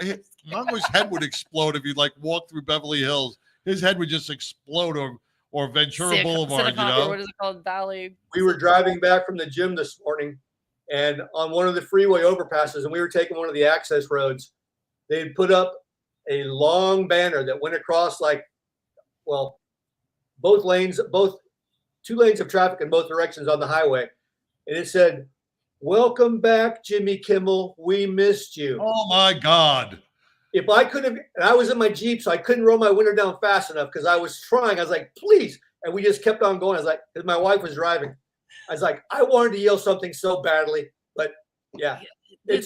Mongo's head would explode if you like walk through Beverly Hills. His head would just explode, or Ventura Boulevard. What is it called? Valley. We were driving back from the gym this morning, and on one of the freeway overpasses, and we were taking one of the access roads. They had put up a long banner that went across two lanes of traffic in both directions on the highway. And it said, "Welcome back, Jimmy Kimmel. We missed you." Oh my God. If I could have, and I was in my Jeep, so I couldn't roll my window down fast enough because I was trying. I was like, please. And we just kept on going. I was like, because my wife was driving. I was like, I wanted to yell something so badly. But yeah, it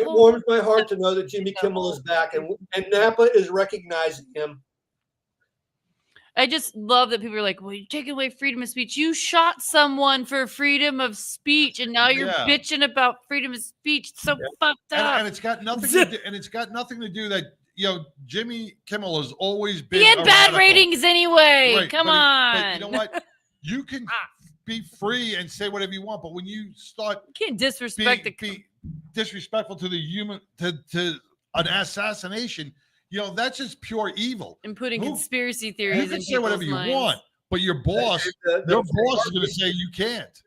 warms my heart to know that Jimmy Kimmel is back and Napa is recognizing him. I just love that people are like, well, you're taking away freedom of speech. You shot someone for freedom of speech, and now you're bitching about freedom of speech. It's so fucked up. And it's got nothing to do, that, Jimmy Kimmel has always been. He had bad radical. ratings anyway. Right, Come but on. You know what? You can be free and say whatever you want, but when you start you can't disrespect disrespectful to the human, to an assassination, that's just pure evil. And putting conspiracy You theories can in say whatever people's you minds. want, but your boss, The your free boss is going to market- say you can't.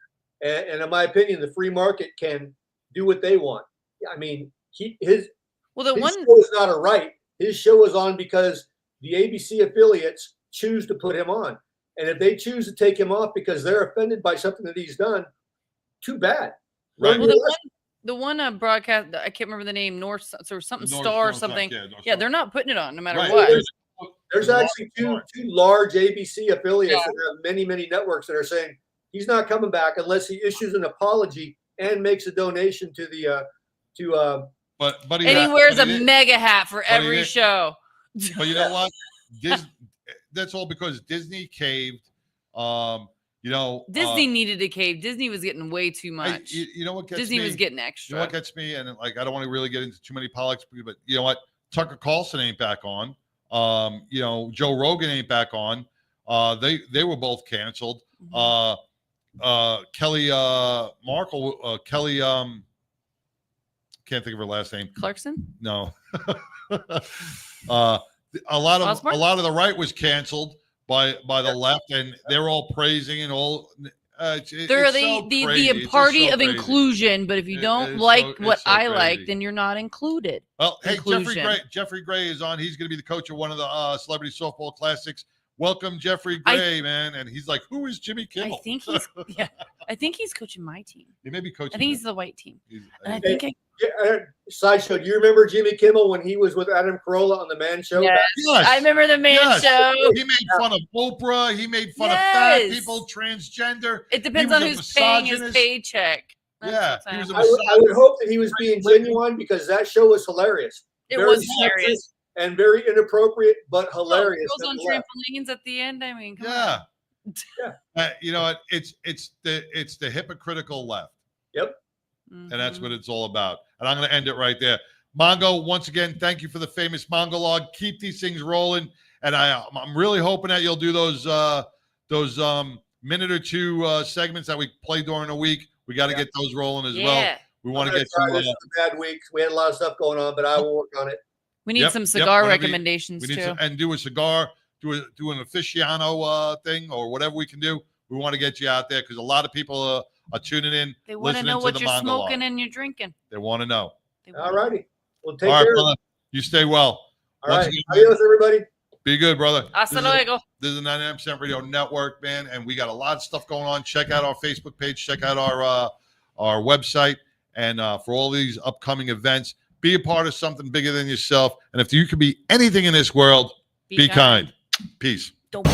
And in my opinion, the free market can do what they want. I mean, his show is not a right. His show is on because the ABC affiliates choose to put him on. And if they choose to take him off because they're offended by something that he's done, too bad. Right. Well, the one broadcast, I can't remember the name, North or something Star or something. Yeah, they're not putting it on no matter what. There's actually two large ABC affiliates that have many, many networks that are saying he's not coming back unless he issues an apology and makes a donation to the But and he wears a mega hat for every show. But you know what? That's all because Disney caved. Disney needed to cave. Disney was getting way too much. You know what gets Disney me? was getting extra. You know what gets me? And I don't want to really get into too many politics, but you know what? Tucker Carlson ain't back on. Joe Rogan ain't back on. They were both canceled. Kelly Markle, Kelly can't think of her last name. Clarkson? No. A lot of the right was canceled by the left, and they're all praising and all. They're the party of inclusion, but if you don't like what I like, then you're not included. Well, hey, Jeffrey Gray is on. He's going to be the coach of one of the Celebrity Softball Classics. Welcome, Jeffrey Gray, man. And he's like, who is Jimmy Kimmel? I think he's coaching my team. He may be coaching. I think he's the white team. And I think sideshow. Do you remember Jimmy Kimmel when he was with Adam Carolla on the Man Show? Yes. I remember the Man Show. He made fun of Oprah. He made fun of fat people, transgender. It depends on who's paying his paycheck. I would hope that he was being genuine because that show was hilarious. It was hilarious. And very inappropriate, but hilarious. Girls on trampolines at the end. I mean, come on. You know what? It's the hypocritical left. Yep. And that's what it's all about. And I'm going to end it right there. Mongo, once again, thank you for the famous Mongo log. Keep these things rolling. And I'm really hoping that you'll do those minute or two segments that we play during the week. We got to get those rolling as well. We want to get some. This is a bad week. We had a lot of stuff going on, but I will work on it. We need some cigar recommendations too. And do a cigar, do an aficionado thing or whatever we can do. We want to get you out there because a lot of people are tuning in. They want to know what you're smoking and you're drinking. They want to know. All righty. Well, take care. Brother. You stay well. All right. Adios, everybody. Be good, brother. Hasta luego. This is the 99% Radio Network, man, and we got a lot of stuff going on. Check out our Facebook page. Check out our website, and for all these upcoming events. Be a part of something bigger than yourself. And if you could be anything in this world, be kind. Peace. Don't